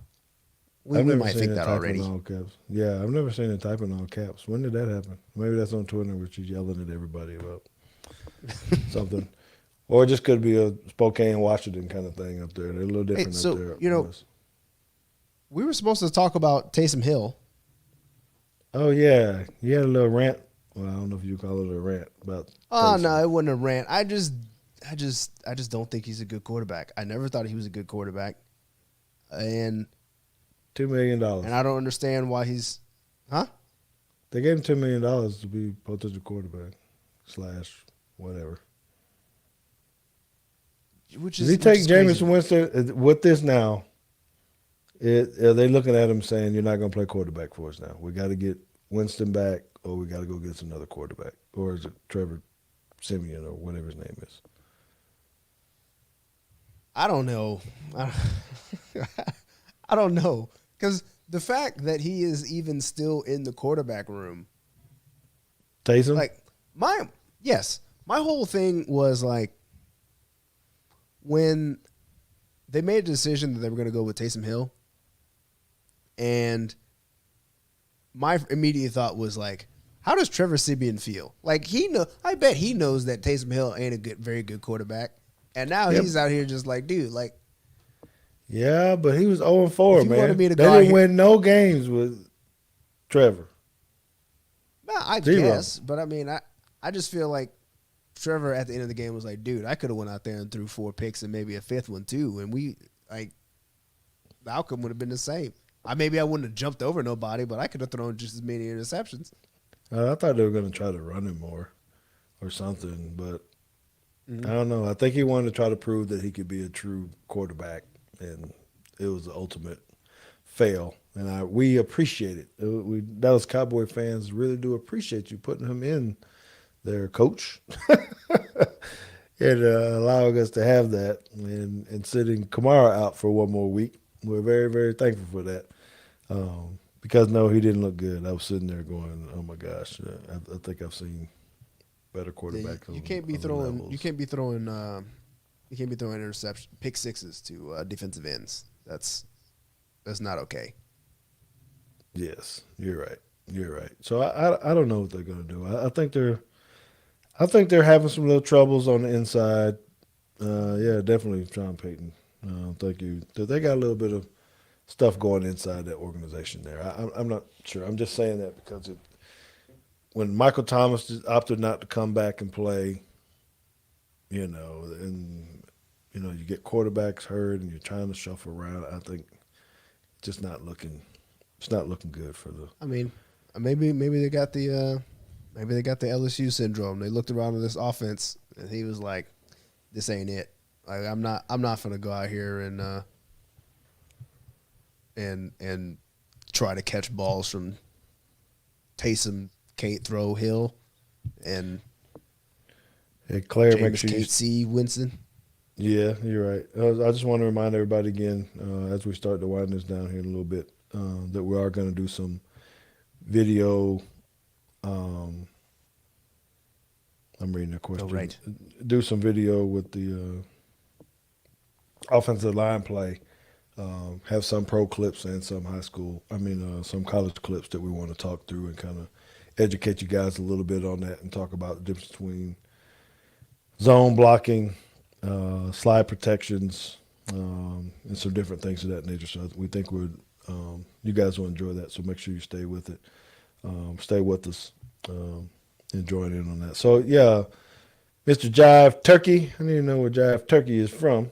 We I've never might seen think her that type already. in all caps. Yeah, I've never seen her type in all caps. When did that happen? Maybe that's on Twitter where she's yelling at everybody about something. Or it just could be a Spokane, Washington kind of thing up there. They're a little different so, up there. you know, we were supposed to talk about Taysom Hill. Oh, yeah. You had a little rant. Well, I don't know if you call it a rant about Oh Taysom. no, it wasn't a rant. I just don't think he's a good quarterback. I never thought he was a good quarterback. And $2 million. and I don't understand why he's They gave him $2 million to be potential quarterback / whatever. Which Does is he take which is Jameis crazy. Winston with this now? Are they looking at him saying, you're not going to play quarterback for us now? We got to get Winston back, or we got to go get us another quarterback. Or is it Trevor Simeon or whatever his name is? I don't know. I don't know. Because the fact that he is even still in the quarterback room, Taysom? like my whole thing was like when they made a decision that they were going to go with Taysom Hill, and my immediate thought was like, how does Trevor Simeon feel? Like I bet he knows that Taysom Hill ain't a very good quarterback, and now Yep. he's out here just like, dude, like. Yeah, but he was 0-4, If you man. wanted me They to go out didn't here- win no games with Trevor. Well, I Zero. guess, but I mean, I just feel like Trevor at the end of the game was like, dude, I could have went out there and threw 4 picks and maybe a 5th one too, and the outcome would have been the same. I wouldn't have jumped over nobody, but I could have thrown just as many interceptions. I thought they were going to try to run him more or something, but I don't know. I think he wanted to try to prove that he could be a true quarterback, and it was the ultimate fail. And we appreciate it. We Dallas Cowboy fans really do appreciate you putting him in there, coach, and allowing us to have that and sitting Kamara out for one more week. We're very, very thankful for that. Because, no, he didn't look good. I was sitting there going, oh, my gosh, I think I've seen better quarterbacks. You can't be throwing interception pick sixes to defensive ends. That's not okay. Yes, you're right. So I don't know what they're going to do. I think they're having some little troubles on the inside. Yeah, definitely Sean Payton. Thank you. They got a little bit of stuff going inside that organization there. I'm not sure. I'm just saying that because when Michael Thomas opted not to come back and play, and you get quarterbacks hurt and you're trying to shuffle around, I think it's just not looking. It's not looking good for the. I mean, maybe they got the LSU syndrome. They looked around at this offense and he was like, "This ain't it. Like, I'm not gonna go out here and try to catch balls from Taysom can't throw Hill and Hey, Claire, make James sure you can't see Winston." Yeah, you're right. I just want to remind everybody again, as we start to wind this down here in a little bit, that we are going to do some video. I'm reading the question. Oh, right. Do some video with the offensive line play. Have some pro clips and some some college clips that we want to talk through and kind of educate you guys a little bit on that and talk about the difference between zone blocking, slide protections, and some different things of that nature. So we think you guys will enjoy that. So make sure you stay with it. Stay with us and join in on that. So, yeah, Mr. Jive Turkey. I don't even know where Jive Turkey is from.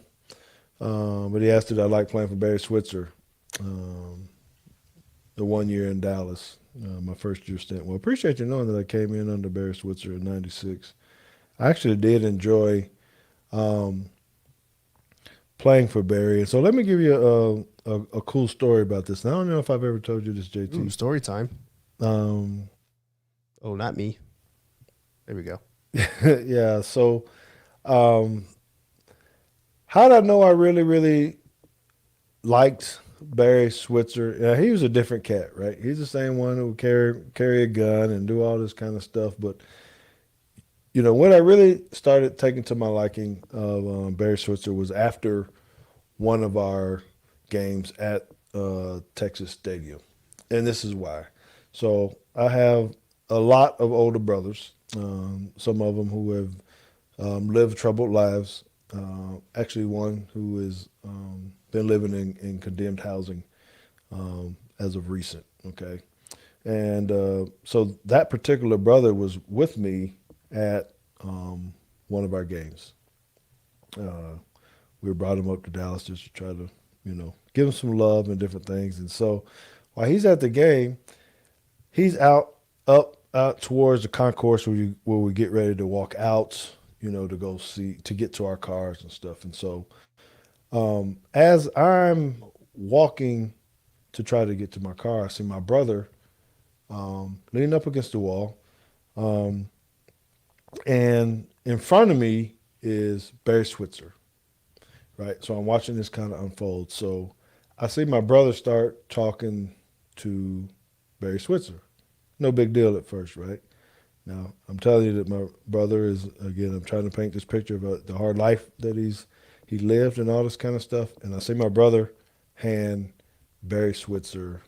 But he asked, did I like playing for Barry Switzer the 1 year in Dallas, my first year stint. Well, appreciate you knowing that I came in under Barry Switzer in '96. I actually did enjoy playing for Barry. And so let me give you a cool story about this. And I don't know if I've ever told you this, JT. Ooh, story time. Oh, not me. There we go. Yeah, so how did I know I really, really liked Barry Switzer. He was a different cat, right? He's the same one who would carry a gun and do all this kind of stuff. But when I really started taking to my liking of Barry Switzer was after one of our games at Texas Stadium, and this is why. So I have a lot of older brothers, some of them who have lived troubled lives. Actually, one who has been living in condemned housing as of recent. Okay, and so that particular brother was with me at one of our games. We brought him up to Dallas just to try to, give him some love and different things. And so while he's at the game, he's out towards the concourse where we get ready to walk out, to go to get to our cars and stuff. And so as I'm walking to try to get to my car, I see my brother leaning up against the wall. And in front of me is Barry Switzer, right? So I'm watching this kind of unfold. So I see my brother start talking to Barry Switzer. No big deal at first, right? Now, I'm telling you that my brother is, again, I'm trying to paint this picture of the hard life that he lived and all this kind of stuff. And I see my brother hand Barry Switzer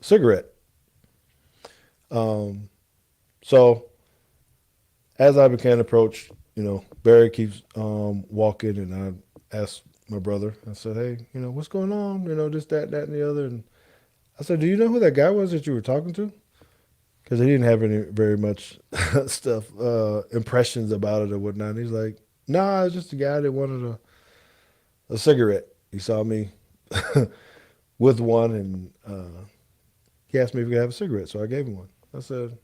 a cigarette. So as I began to approach, Barry keeps walking, and I asked my brother, I said, hey, what's going on? This, that, and the other. And I said, do you know who that guy was that you were talking to? Because he didn't have any very much stuff, impressions about it or whatnot. And he's like, nah, it's just a guy that wanted a cigarette. He saw me with one, and he asked me if he could have a cigarette, so I gave him one. I said,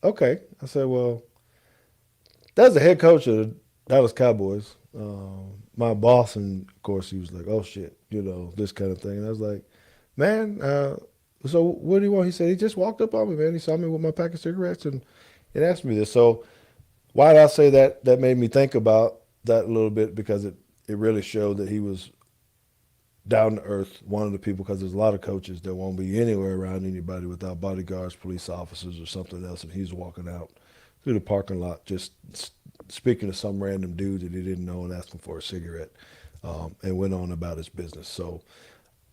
okay. I said, well, that's the head coach of the Dallas Cowboys. My boss, and of course, he was like, oh, shit, this kind of thing. And I was like, man, so what do you want? He said, he just walked up on me, man. He saw me with my pack of cigarettes and asked me this. So why did I say that? That made me think about that a little bit, because it really showed that he was down to earth, one of the people, because there's a lot of coaches that won't be anywhere around anybody without bodyguards, police officers, or something else, and he's walking out through the parking lot just speaking to some random dude that he didn't know and asking for a cigarette, and went on about his business. So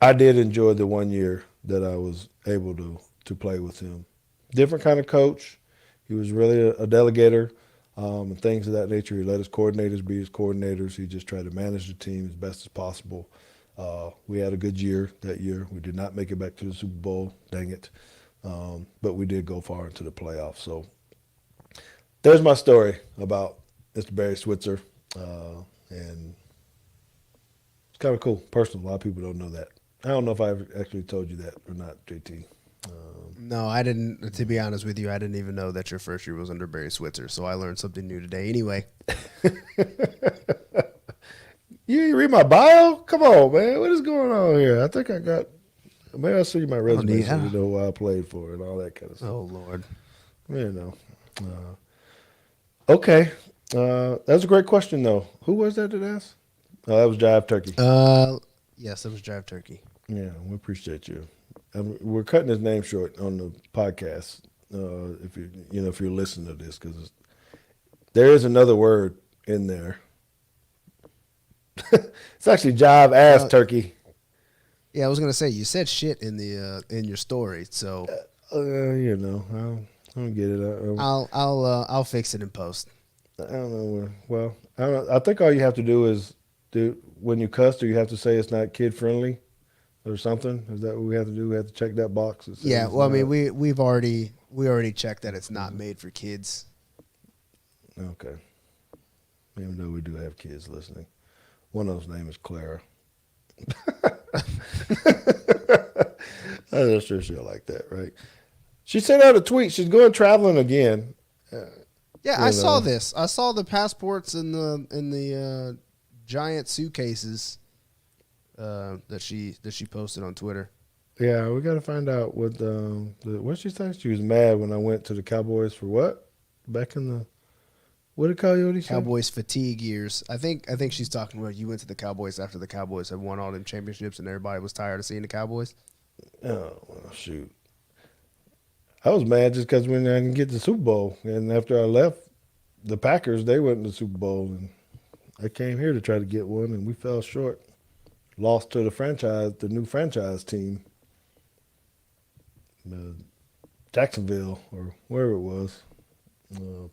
I did enjoy the 1 year that I was able to play with him. Different kind of coach. He was really a delegator, and things of that nature. He let his coordinators be his coordinators. He just tried to manage the team as best as possible. We had a good year that year. We did not make it back to the Super Bowl, dang it. But we did go far into the playoffs. So there's my story about Mr. Barry Switzer. And it's kind of cool, personal. A lot of people don't know that. I don't know if I ever actually told you that or not, JT. No, I didn't. To be honest with you, I didn't even know that your first year was under Barry Switzer. So I learned something new today. Anyway. You didn't read my bio? Come on, man. What is going on here? I think I got. Maybe I'll send you my resume so you know who I played for and all that kind of stuff. Oh, Lord. Okay. That was a great question, though. Who was that asked? Oh, that was Jive Turkey. Yes, it was Jive Turkey. Yeah, we appreciate you. We're cutting his name short on the podcast. If you're listening to this, because there is another word in there. It's actually Jive Ass Turkey. Yeah, I was gonna say you said shit in the in your story, so I don't get it. I'll fix it in post. I don't know. Well, I don't know. I think all you have to do is when you cuss, do you have to say it's not kid friendly or something? Is that what we have to do? We have to check that box. Yeah. Well, I mean, we already checked that it's not made for kids. Okay. Even though we do have kids listening, one of those names is Clara. I'm sure she'll like that, right? She sent out a tweet. She's going traveling again. Yeah, I saw this. I saw the passports in the giant suitcases that she posted on Twitter. Yeah, we got to find out what what she said. She was mad when I went to the Cowboys for what? Back in the What did Coyote say? Cowboys fatigue years. I think she's talking about you went to the Cowboys after the Cowboys had won all them championships and everybody was tired of seeing the Cowboys. Oh, well, shoot. I was mad just because we didn't get the Super Bowl. And after I left, the Packers, they went to the Super Bowl. And I came here to try to get one, and we fell short. Lost to the new franchise team, Jacksonville or wherever it was.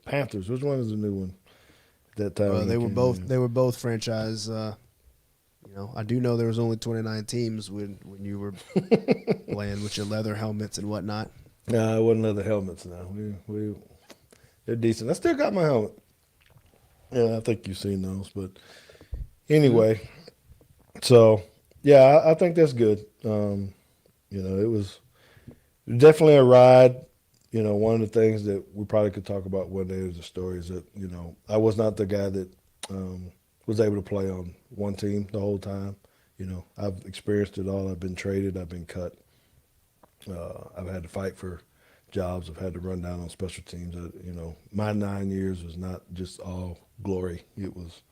Panthers. Which one is the new one? At that time, Well, they were both franchise. I do know there was only 29 teams when you were playing with your leather helmets and whatnot. No, it wasn't leather helmets. Now they're decent. I still got my helmet. Yeah, I think you've seen those. But anyway, so yeah, I think that's good. It was definitely a ride. One of the things that we probably could talk about one day is the story is that, I was not the guy that was able to play on one team the whole time. I've experienced it all. I've been traded. I've been cut. I've had to fight for jobs. I've had to run down on special teams. My 9 years was not just all glory. It was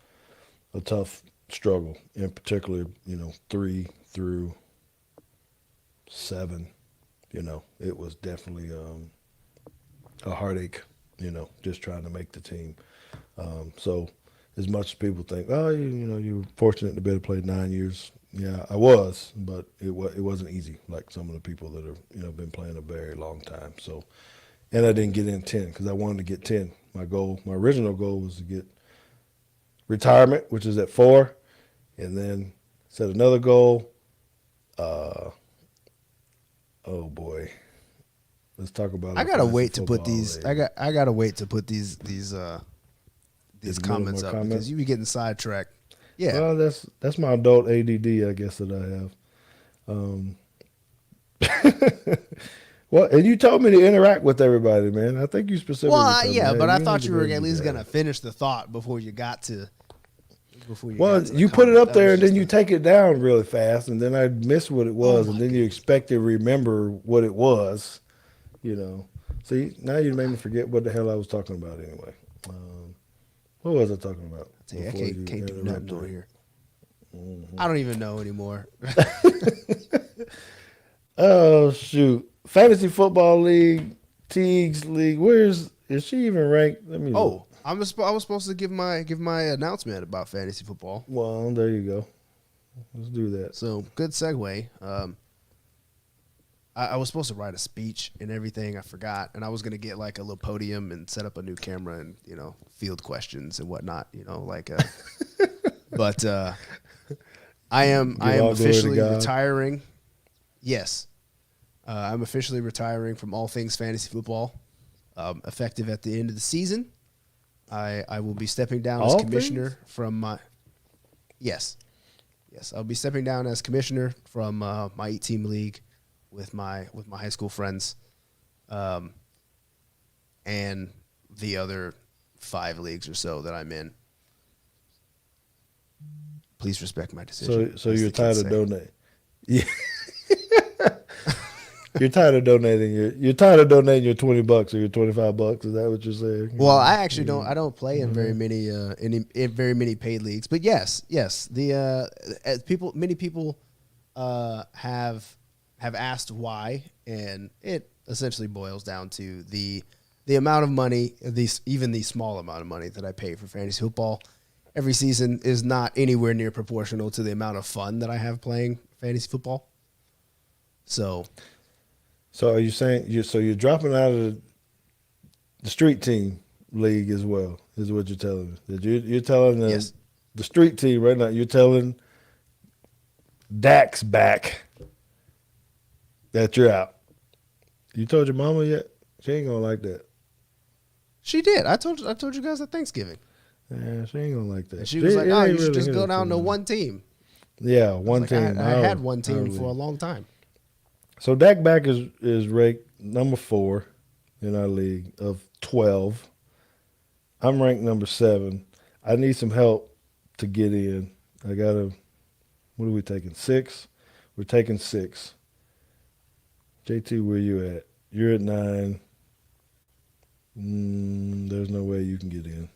a tough struggle, in particular, 3 through 7. It was definitely a heartache, just trying to make the team. So as much as people think, oh, you were fortunate to be able to play 9 years. Yeah, I was, but it wasn't easy like some of the people that have been playing a very long time. So, and I didn't get in 10 because I wanted to get 10. My original goal was to get retirement, which is at 4, and then set another goal. Oh boy. Let's talk about. I gotta wait to put these. I gotta wait to put these comments up because you be getting sidetracked. Yeah. Well, that's my adult ADD, I guess, that I have. Well, and you told me to interact with everybody, man. I think you specifically. Well, told yeah, me, but hey, I you thought need you to were do at least that. gonna finish the thought before you got to. Well, you put it up there and then you take it down really fast, and then I miss what it was, and then you expect to remember what it was, See, now you made me forget what the hell I was talking about anyway. What was I talking about? I can't do nothing over here. Mm-hmm. I don't even know anymore. Oh shoot! Fantasy Football League, Teague's league. Is she even ranked? Let me. Oh. I was supposed to give my announcement about fantasy football. Well, there you go. Let's do that. So good segue. I was supposed to write a speech and everything. I forgot, and I was gonna get like a little podium and set up a new camera and field questions and whatnot. But I am officially retiring. Yes, I'm officially retiring from all things fantasy football, effective at the end of the season. I will be stepping down as commissioner from my. Yes, I'll be stepping down as commissioner from my 8-team league with my high school friends, and the other 5 leagues or so that I'm in. Please respect my decision. So you're tired of donating. Yeah. You're tired of donating your $20 or your $25. Is that what you're saying? Well, I actually don't. I don't play in very many in very many paid leagues. But yes. The many people have asked why, and it essentially boils down to the amount of money, even the small amount of money that I pay for fantasy football every season is not anywhere near proportional to the amount of fun that I have playing fantasy football. So are you saying you're dropping out of the street team league as well? Is what you're telling me? That you're telling the street team right now? You're telling Dak's back that you're out. You told your mama yet? She ain't gonna like that. She did. I told you guys at Thanksgiving. Yeah, she ain't gonna like that. And she was like, "Oh, you should just go down to one team." Yeah, one team. I had one team for a long time. So Dak back is ranked number 4 in our league of 12. I'm ranked number 7. I need some help to get in. I gotta. What are we taking? 6. We're taking 6. JT, where you at? You're at 9. There's no way you can get in.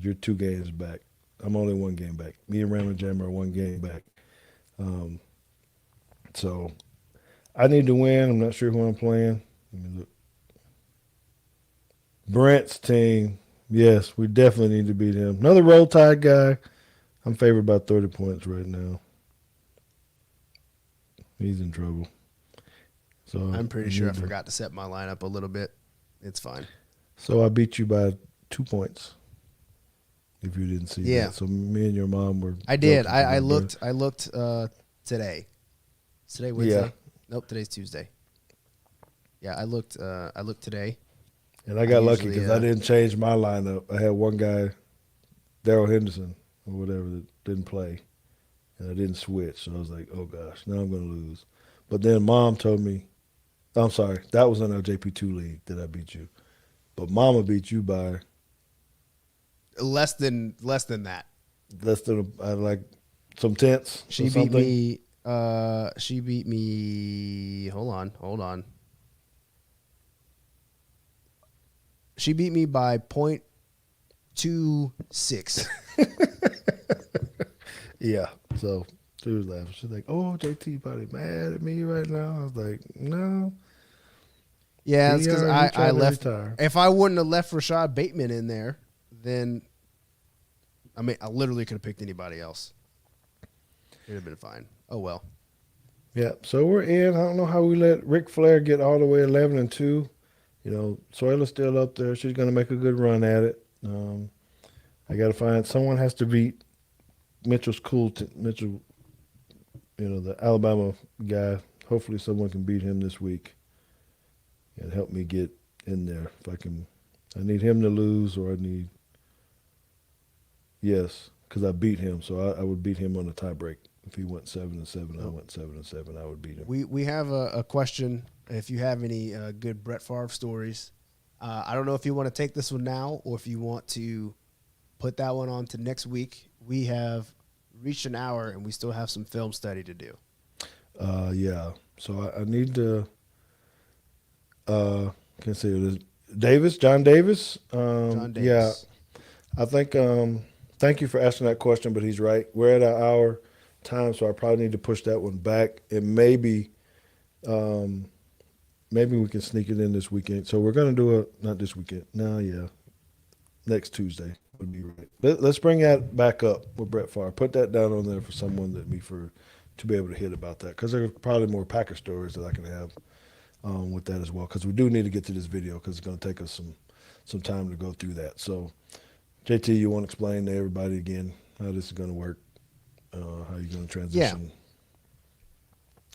because you're 2 games back. I'm only 1 game back. Me and Raymond Jam are 1 game back. So I need to win. I'm not sure who I'm playing. Let me look. Brent's team. Yes, we definitely need to beat him. Another roll tide guy. I'm favored by 30 points right now. He's in trouble. So I'm pretty sure I forgot to set my lineup a little bit. It's fine. So I beat you by 2 points. If you didn't see that. So me and your mom were. I did. I looked today. Is today Wednesday? Yeah. Nope, today's Tuesday. Yeah, I looked today. And I got lucky because I didn't change my lineup. I had one guy, Daryl Henderson or whatever, that didn't play. And I didn't switch. So I was like, oh gosh, now I'm going to lose. But then Mom told me, I'm sorry, that was in our JP2 league that I beat you. But Mama beat you by less than that. Less than like some tenths. She beat me. She beat me. Hold on. She beat me by 0.26. Yeah. So she was laughing. She's like, "Oh, JT probably mad at me right now." I was like, "No." Yeah, it's because I left. Retire. If I wouldn't have left Rashad Bateman in there, then I literally could have picked anybody else. It'd have been fine. Oh well. Yeah. So we're in. I don't know how we let Ric Flair get all the way 11-2. You know, Soyla's still up there. She's going to make a good run at it. I got to find someone has to beat Mitchell, the Alabama guy. Hopefully someone can beat him this week and help me get in there. If I can, I need him to lose or yes, because I beat him. So I would beat him on a tie break. If he went 7-7, I went 7-7, I would beat him. We have a question. If you have any good Brett Favre stories, I don't know if you want to take this one now or if you want to put that one on to next week. We have reached an hour and we still have some film study to do. Yeah. So I need to. Can't say it is Davis, John Davis. John Davis. Yeah, I think. Thank you for asking that question, but he's right. We're at an hour time, so I probably need to push that one back, and maybe we can sneak it in this weekend. So we're gonna do it not this weekend. No, yeah, next Tuesday would be right. Let's bring that back up with Brett Favre. Put that down on there for someone to be able to hit about that, because there are probably more Packer stories that I can have with that as well. Because we do need to get to this video because it's gonna take us some time to go through that. So, JT, you want to explain to everybody again how this is gonna work? How you're gonna transition? Yeah.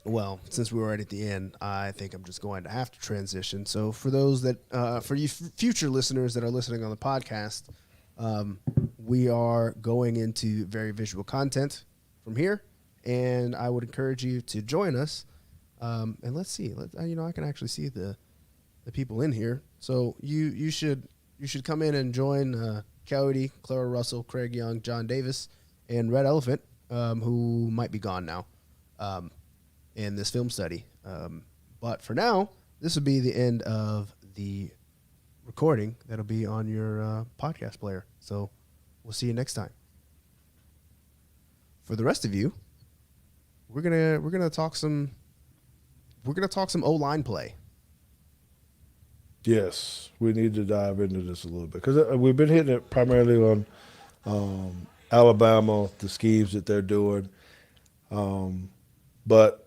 Well, since we're right at the end, I think I'm just going to have to transition. So for those that, for you future listeners that are listening on the podcast, we are going into very visual content from here, and I would encourage you to join us. And let's see, I can actually see the people in here. So you should come in and join Cody, Clara Russell, Craig Young, John Davis, and Red Elephant, who might be gone now. In this film study. But for now, this will be the end of the recording that'll be on your podcast player. So we'll see you next time. For the rest of you, we're gonna talk some O-line play. Yes, we need to dive into this a little bit because we've been hitting it primarily on Alabama, the schemes that they're doing, but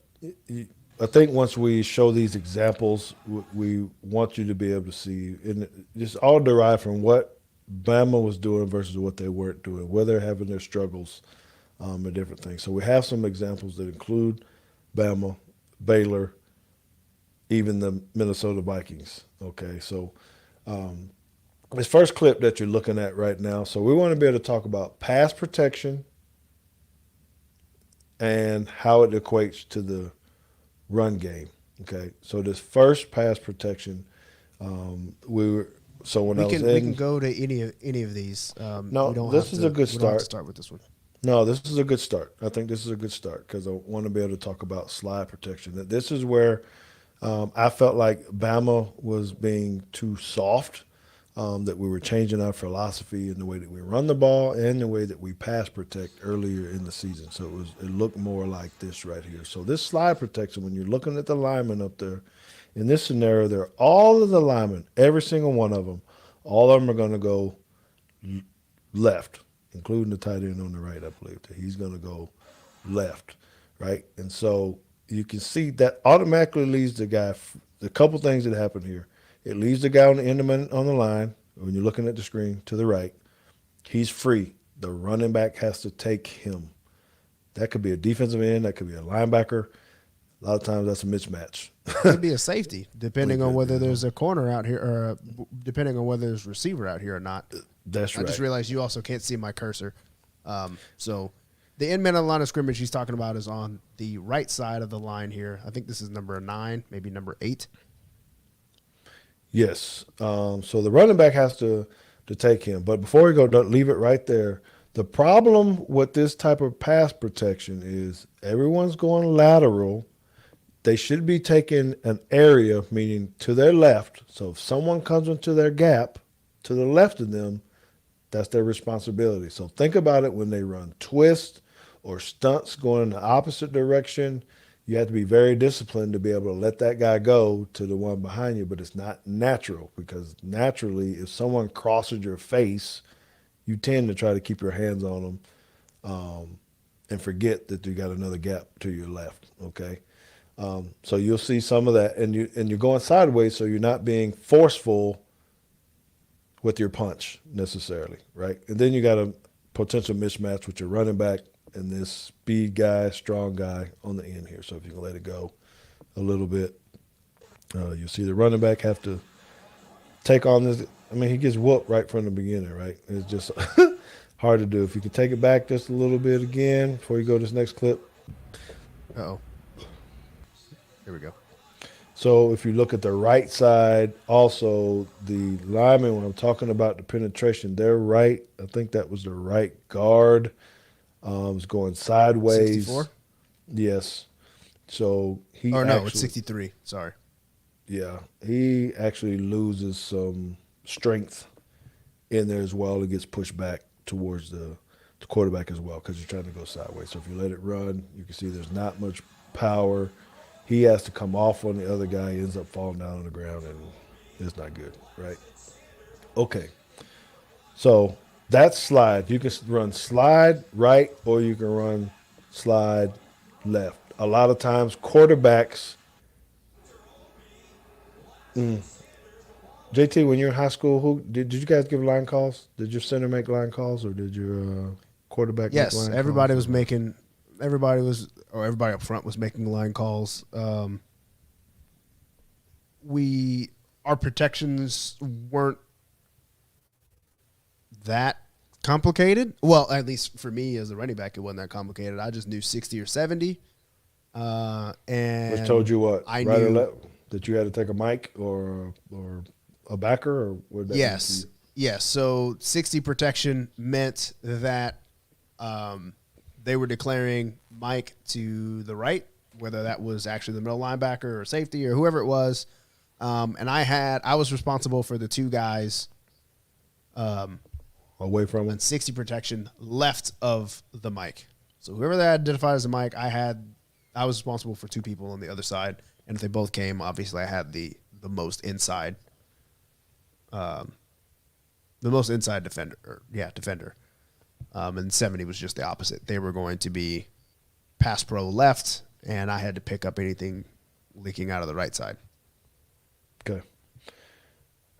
I think once we show these examples, we want you to be able to see, and it's all derived from what Bama was doing versus what they weren't doing, where they're having their struggles, and different things. So we have some examples that include Bama, Baylor, even the Minnesota Vikings. Okay, so this first clip that you're looking at right now, so we want to be able to talk about pass protection and how it equates to the run game. Okay, so this first pass protection, we can go to any of these. No, this is a good start. We don't have to start with this one. No, this is a good start. I think this is a good start because I want to be able to talk about slide protection. This is where I felt like Bama was being too soft that we were changing our philosophy in the way that we run the ball and the way that we pass protect earlier in the season. So it looked more like this right here. So this slide protection, when you're looking at the linemen up there, in this scenario, they're all of the linemen, every single one of them, all of them are going to go left, including the tight end on the right, I believe. That he's going to go left, right? And so you can see that automatically leaves the guy, the couple things that happen here. It leaves the guy on the end on the line, when you're looking at the screen, to the right. He's free. The running back has to take him. That could be a defensive end. That could be a linebacker. A lot of times that's a mismatch. It could be a safety, depending on whether there's a corner out here or depending on whether there's a receiver out here or not. That's right. I just realized you also can't see my cursor. So the end man on the line of scrimmage he's talking about is on the right side of the line here. I think this is number 9, maybe number 8. Yes. So the running back has to take him. But before we go, don't leave it right there. The problem with this type of pass protection is everyone's going lateral. They should be taking an area, meaning to their left. So if someone comes into their gap to the left of them, that's their responsibility. So think about it when they run twists or stunts going in the opposite direction. You have to be very disciplined to be able to let that guy go to the one behind you, but it's not natural, because naturally if someone crosses your face, you tend to try to keep your hands on them and forget that you got another gap to your left, okay? So you'll see some of that, and you're going sideways, so you're not being forceful with your punch necessarily, right? And then you got a potential mismatch with your running back and this speed guy, strong guy on the end here. So if you can let it go a little bit, you'll see the running back have to take on this. I mean, he gets whooped right from the beginning, right? It's just hard to do. If you can take it back just a little bit again before you go to this next clip. Uh-oh. Here we go. So if you look at the right side, also the lineman, when I'm talking about the penetration, they're right. I think that was the right guard. Was going sideways. 64? Yes. So he it's 63. Sorry. Yeah. He actually loses some strength in there as well. It gets pushed back towards the quarterback as well, because he's trying to go sideways. So if you let it run, you can see there's not much power. He has to come off on the other guy. He ends up falling down on the ground, and it's not good, right? Okay. So that's slide. You can run slide right, or you can run slide left. A lot of times quarterbacks JT, when you're in high school, who did you guys give line calls? Did your center make line calls, or did your quarterback make line calls? Yes, everybody was making – everybody up front was making line calls. Our protections weren't that complicated. Well, at least for me as a running back, it wasn't that complicated. I just knew 60 or 70. And which told you what? I right knew or left? That you had to take a mic or a backer, or what did that mean to you? Yes. So 60 protection meant that they were declaring Mike to the right, whether that was actually the middle linebacker or safety or whoever it was. And I was responsible for the two guys away from him, and 60 protection left of the mic. So whoever they identified as a mic, I was responsible for two people on the other side. And if they both came, obviously I had the most inside, defender. And 70 was just the opposite. They were going to be pass pro left, and I had to pick up anything leaking out of the right side. Okay.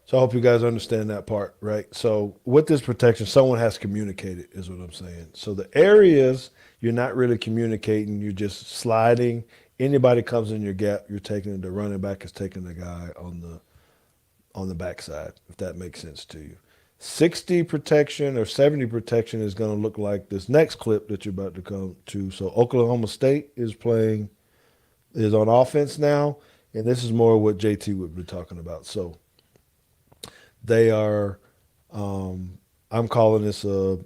So I hope you guys understand that part, right? So with this protection, someone has communicated, is what I'm saying. So the areas you're not really communicating, you're just sliding. Anybody comes in your gap, you're taking it. The running back is taking the guy on the backside, if that makes sense to you. 60 protection or 70 protection is going to look like this next clip that you're about to come to. So Oklahoma State is on offense now, and this is more what JT would be talking about. So they are, I'm calling this a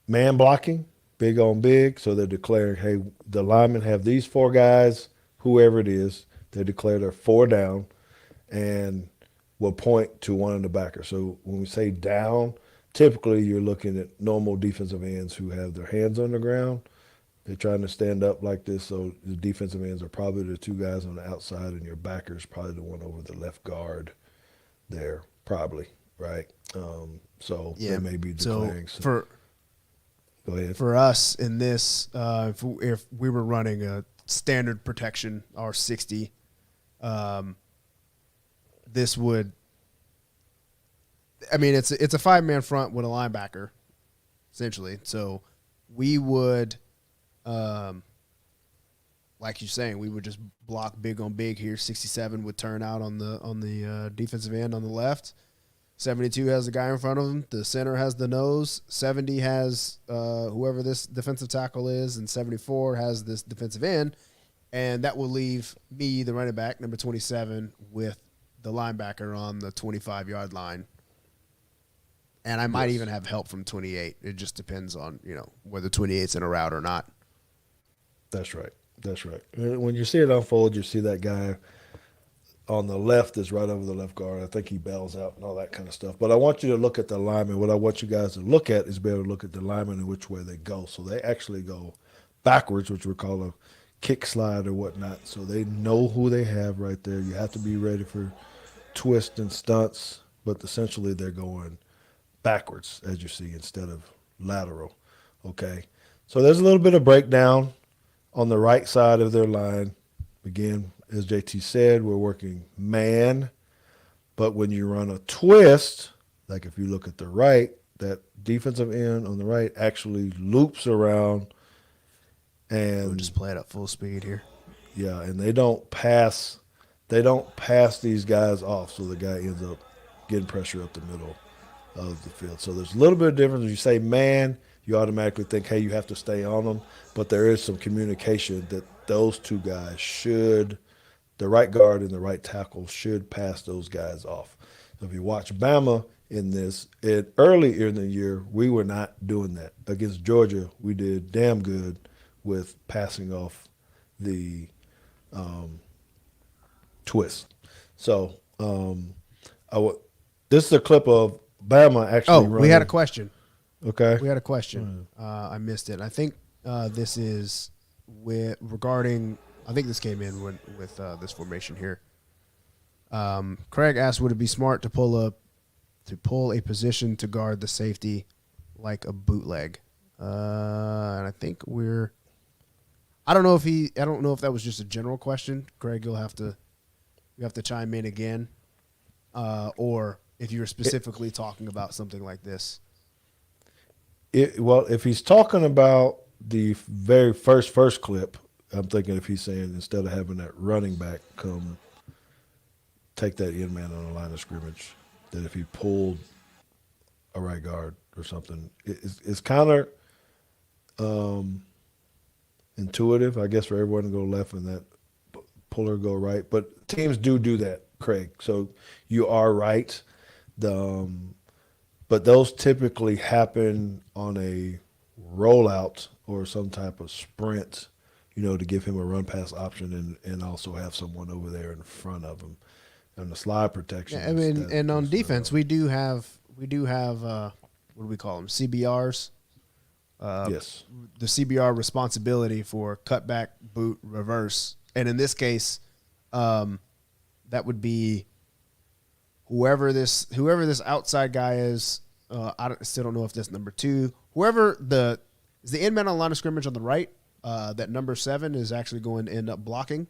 man blocking, big on big. So they're declaring, hey, the linemen have these four guys, whoever it is. They declare they're 4 down, and will point to one of the backers. So when we say down, typically you're looking at normal defensive ends who have their hands on the ground. They're trying to stand up like this, so the defensive ends are probably the two guys on the outside, and your backer's probably the one over the left guard there, probably, right? So they may be declaring. So go ahead. for us in this, if we were running a standard protection R60, this would. I mean, it's a 5-man front with a linebacker, essentially. So we would. Like you're saying, we would just block big on big here. 67 would turn out on the defensive end on the left. 72 has the guy in front of him. The center has the nose. 70 has whoever this defensive tackle is, and 74 has this defensive end. And that will leave me, the running back, number 27, with the linebacker on the 25-yard line. And I might even have help from 28. It just depends on, whether 28's in a route or not. That's right. That's right. When you see it unfold, you see that guy on the left is right over the left guard. I think he bails out and all that kind of stuff. But I want you to look at the lineman. What I want you guys to look at is be able to look at the lineman and which way they go. So they actually go backwards, which we call a kick slide or whatnot. So they know who they have right there. You have to be ready for twists and stunts, but essentially they're going backwards, as you see, instead of lateral. Okay. So there's a little bit of breakdown on the right side of their line. Again, as JT said, we're working man, but when you run a twist, like if you look at the right, that defensive end on the right actually loops around, and We'll just play it at full speed here. Yeah, and they don't pass these guys off, so the guy ends up getting pressure up the middle of the field. So there's a little bit of difference. When you say man, you automatically think, hey, you have to stay on them. But there is some communication that those two guys should, the right guard and the right tackle, should pass those guys off. So if you watch Bama in this, early in the year, we were not doing that. Against Georgia, we did damn good with passing off the twist. So this is a clip of Bama actually running. We had a question. Okay. We had a question. I missed it. I think this is regarding. I think this came in with this formation here. Craig asked, "Would it be smart to pull a position to guard the safety like a bootleg?" And I think we're. I don't know if that was just a general question. Craig, you have to chime in again, or if you were specifically talking about something like this. Well, if he's talking about the very first clip, I'm thinking if he's saying instead of having that running back come take that end man on the line of scrimmage, that if he pulled a right guard or something, it's kind of intuitive, I guess, for everyone to go left and that puller go right. But teams do that, Craig. So you are right. But those typically happen on a rollout or some type of sprint, to give him a run pass option and also have someone over there in front of him. And the slide protection. Yeah, I mean, and on defense, we do have what do we call them? CBRs. Yes. The CBR responsibility for cutback, boot, reverse. And in this case, that would be whoever this outside guy is. I still don't know if that's number 2. Whoever is the end man on the line of scrimmage on the right, that number 7 is actually going to end up blocking.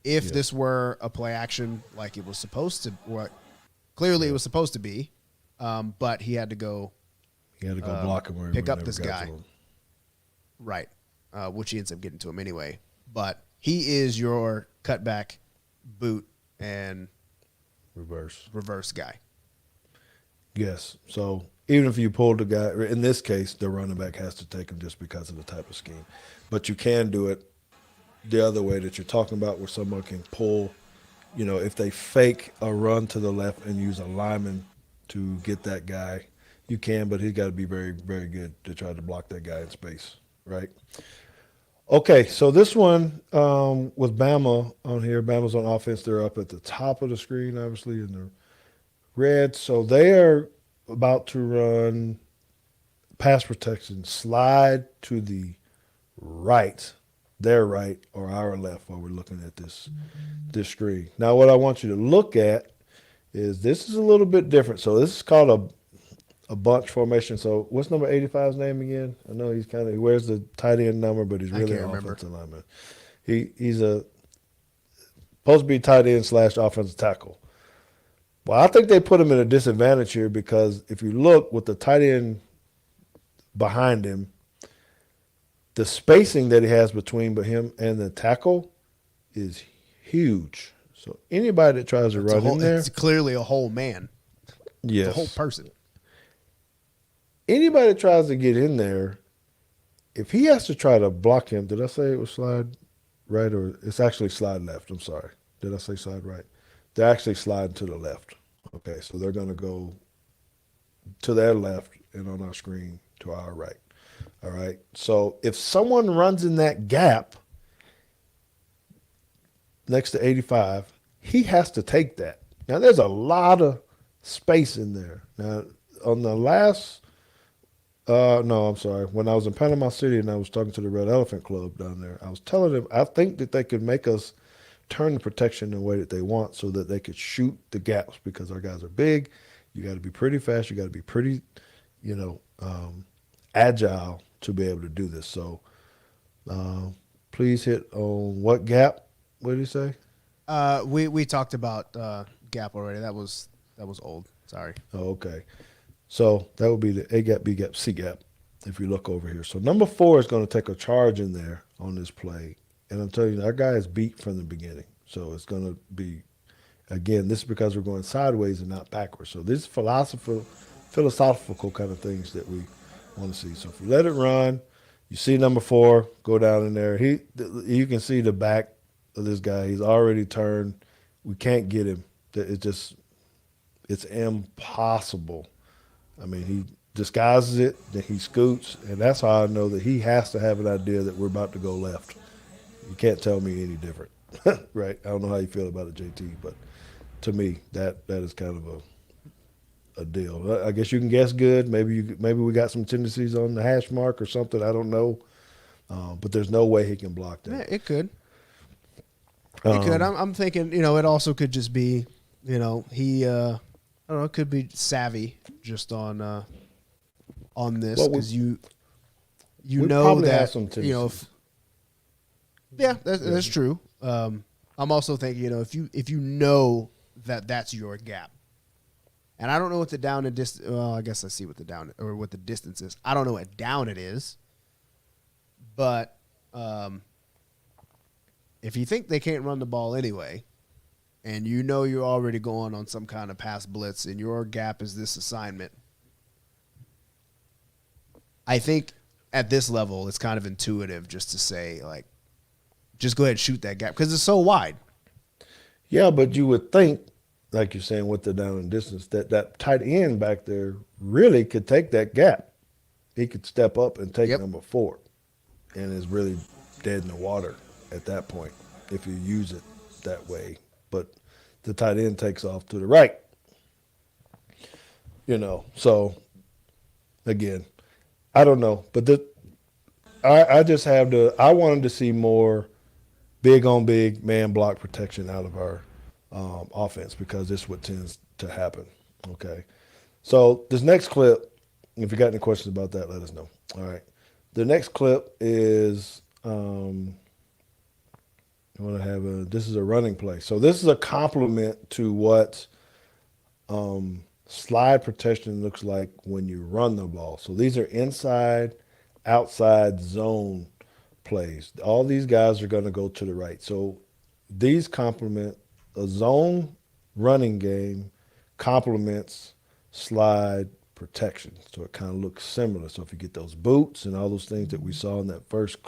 If this were a play action like it was supposed to, clearly it was supposed to be, but he had to go. He had to go block him where pick he up this guy. Right, which he ends up getting to him anyway. But he is your cutback, boot, and reverse guy. Yes. So even if you pulled the guy, in this case, the running back has to take him just because of the type of scheme. But you can do it the other way that you're talking about, where someone can pull, if they fake a run to the left and use a lineman to get that guy, you can, but he's got to be very, very good to try to block that guy in space, right? Okay, so this one with Bama on here. Bama's on offense. They're up at the top of the screen, obviously, in the red. So they are about to run pass protection, slide to the right, their right or our left while we're looking at this screen. Now, what I want you to look at is this is a little bit different. So this is called a bunch formation. So what's number 85's name again? I know he wears the tight end number, but he's really an offensive lineman. He's supposed to be tight end / offensive tackle. Well, I think they put him in a disadvantage here because if you look with the tight end behind him, the spacing that he has between him and the tackle is huge. So anybody that tries to run in there, it's clearly a whole man. yes, It's a whole person. Anybody that tries to get in there, if he has to try to block him, did I say it was slide right or it's actually slide left? I'm sorry. Did I say slide right? They're actually sliding to the left. Okay, so they're going to go to their left and on our screen to our right. All right. So if someone runs in that gap next to 85, he has to take that. Now, there's a lot of space in there. Now, on the last no, I'm sorry. When I was in Panama City and I was talking to the Red Elephant Club down there, I was telling them I think that they could make us turn the protection the way that they want so that they could shoot the gaps because our guys are big. You got to be pretty fast. You got to be pretty, agile to be able to do this. So please hit on what gap? What did he say? We talked about gap already. That was old. Sorry. Oh, okay. So that would be the A gap, B gap, C gap if you look over here. So number 4 is going to take a charge in there on this play. And I'm telling you, our guy is beat from the beginning. So it's going to be, again, this is because we're going sideways and not backwards. So this is philosophical kind of things that we want to see. So if we let it run, you see number 4 go down in there. You can see the back of this guy. He's already turned. We can't get him. It's impossible. I mean, he disguises it, then he scoots, and that's how I know that he has to have an idea that we're about to go left. You can't tell me any different, right? I don't know how you feel about it, JT, but to me, that is kind of a deal. I guess you can guess good. Maybe we got some tendencies on the hash mark or something. I don't know, but there's no way he can block that. Yeah, it could. It could. I'm thinking, it also could just be, he, I don't know, it could be savvy just on this because you know that, have some that's true. I'm also thinking, if you know that that's your gap, and I don't know what the down and distance. Well, I guess I see what the down or what the distance is. I don't know what down it is, but if you think they can't run the ball anyway, and you're already going on some kind of pass blitz, and your gap is this assignment, I think at this level it's kind of intuitive just to say, like, just go ahead and shoot that gap because it's so wide. Yeah, but you would think, like you're saying, with the down and distance, that tight end back there really could take that gap. He could step up and take number 4 and is really dead in the water at that point if you use it that way. But the tight end takes off to the right. So again, I don't know. But I just I wanted to see more big on big man block protection out of our offense because this is what tends to happen. Okay. So this next clip, if you got any questions about that, let us know. All right. The next clip is this is a running play. So this is a complement to what slide protection looks like when you run the ball. So these are inside, outside zone plays. All these guys are going to go to the right. So these complement a zone running game complements slide protection. So it kind of looks similar. So if you get those boots and all those things that we saw in that first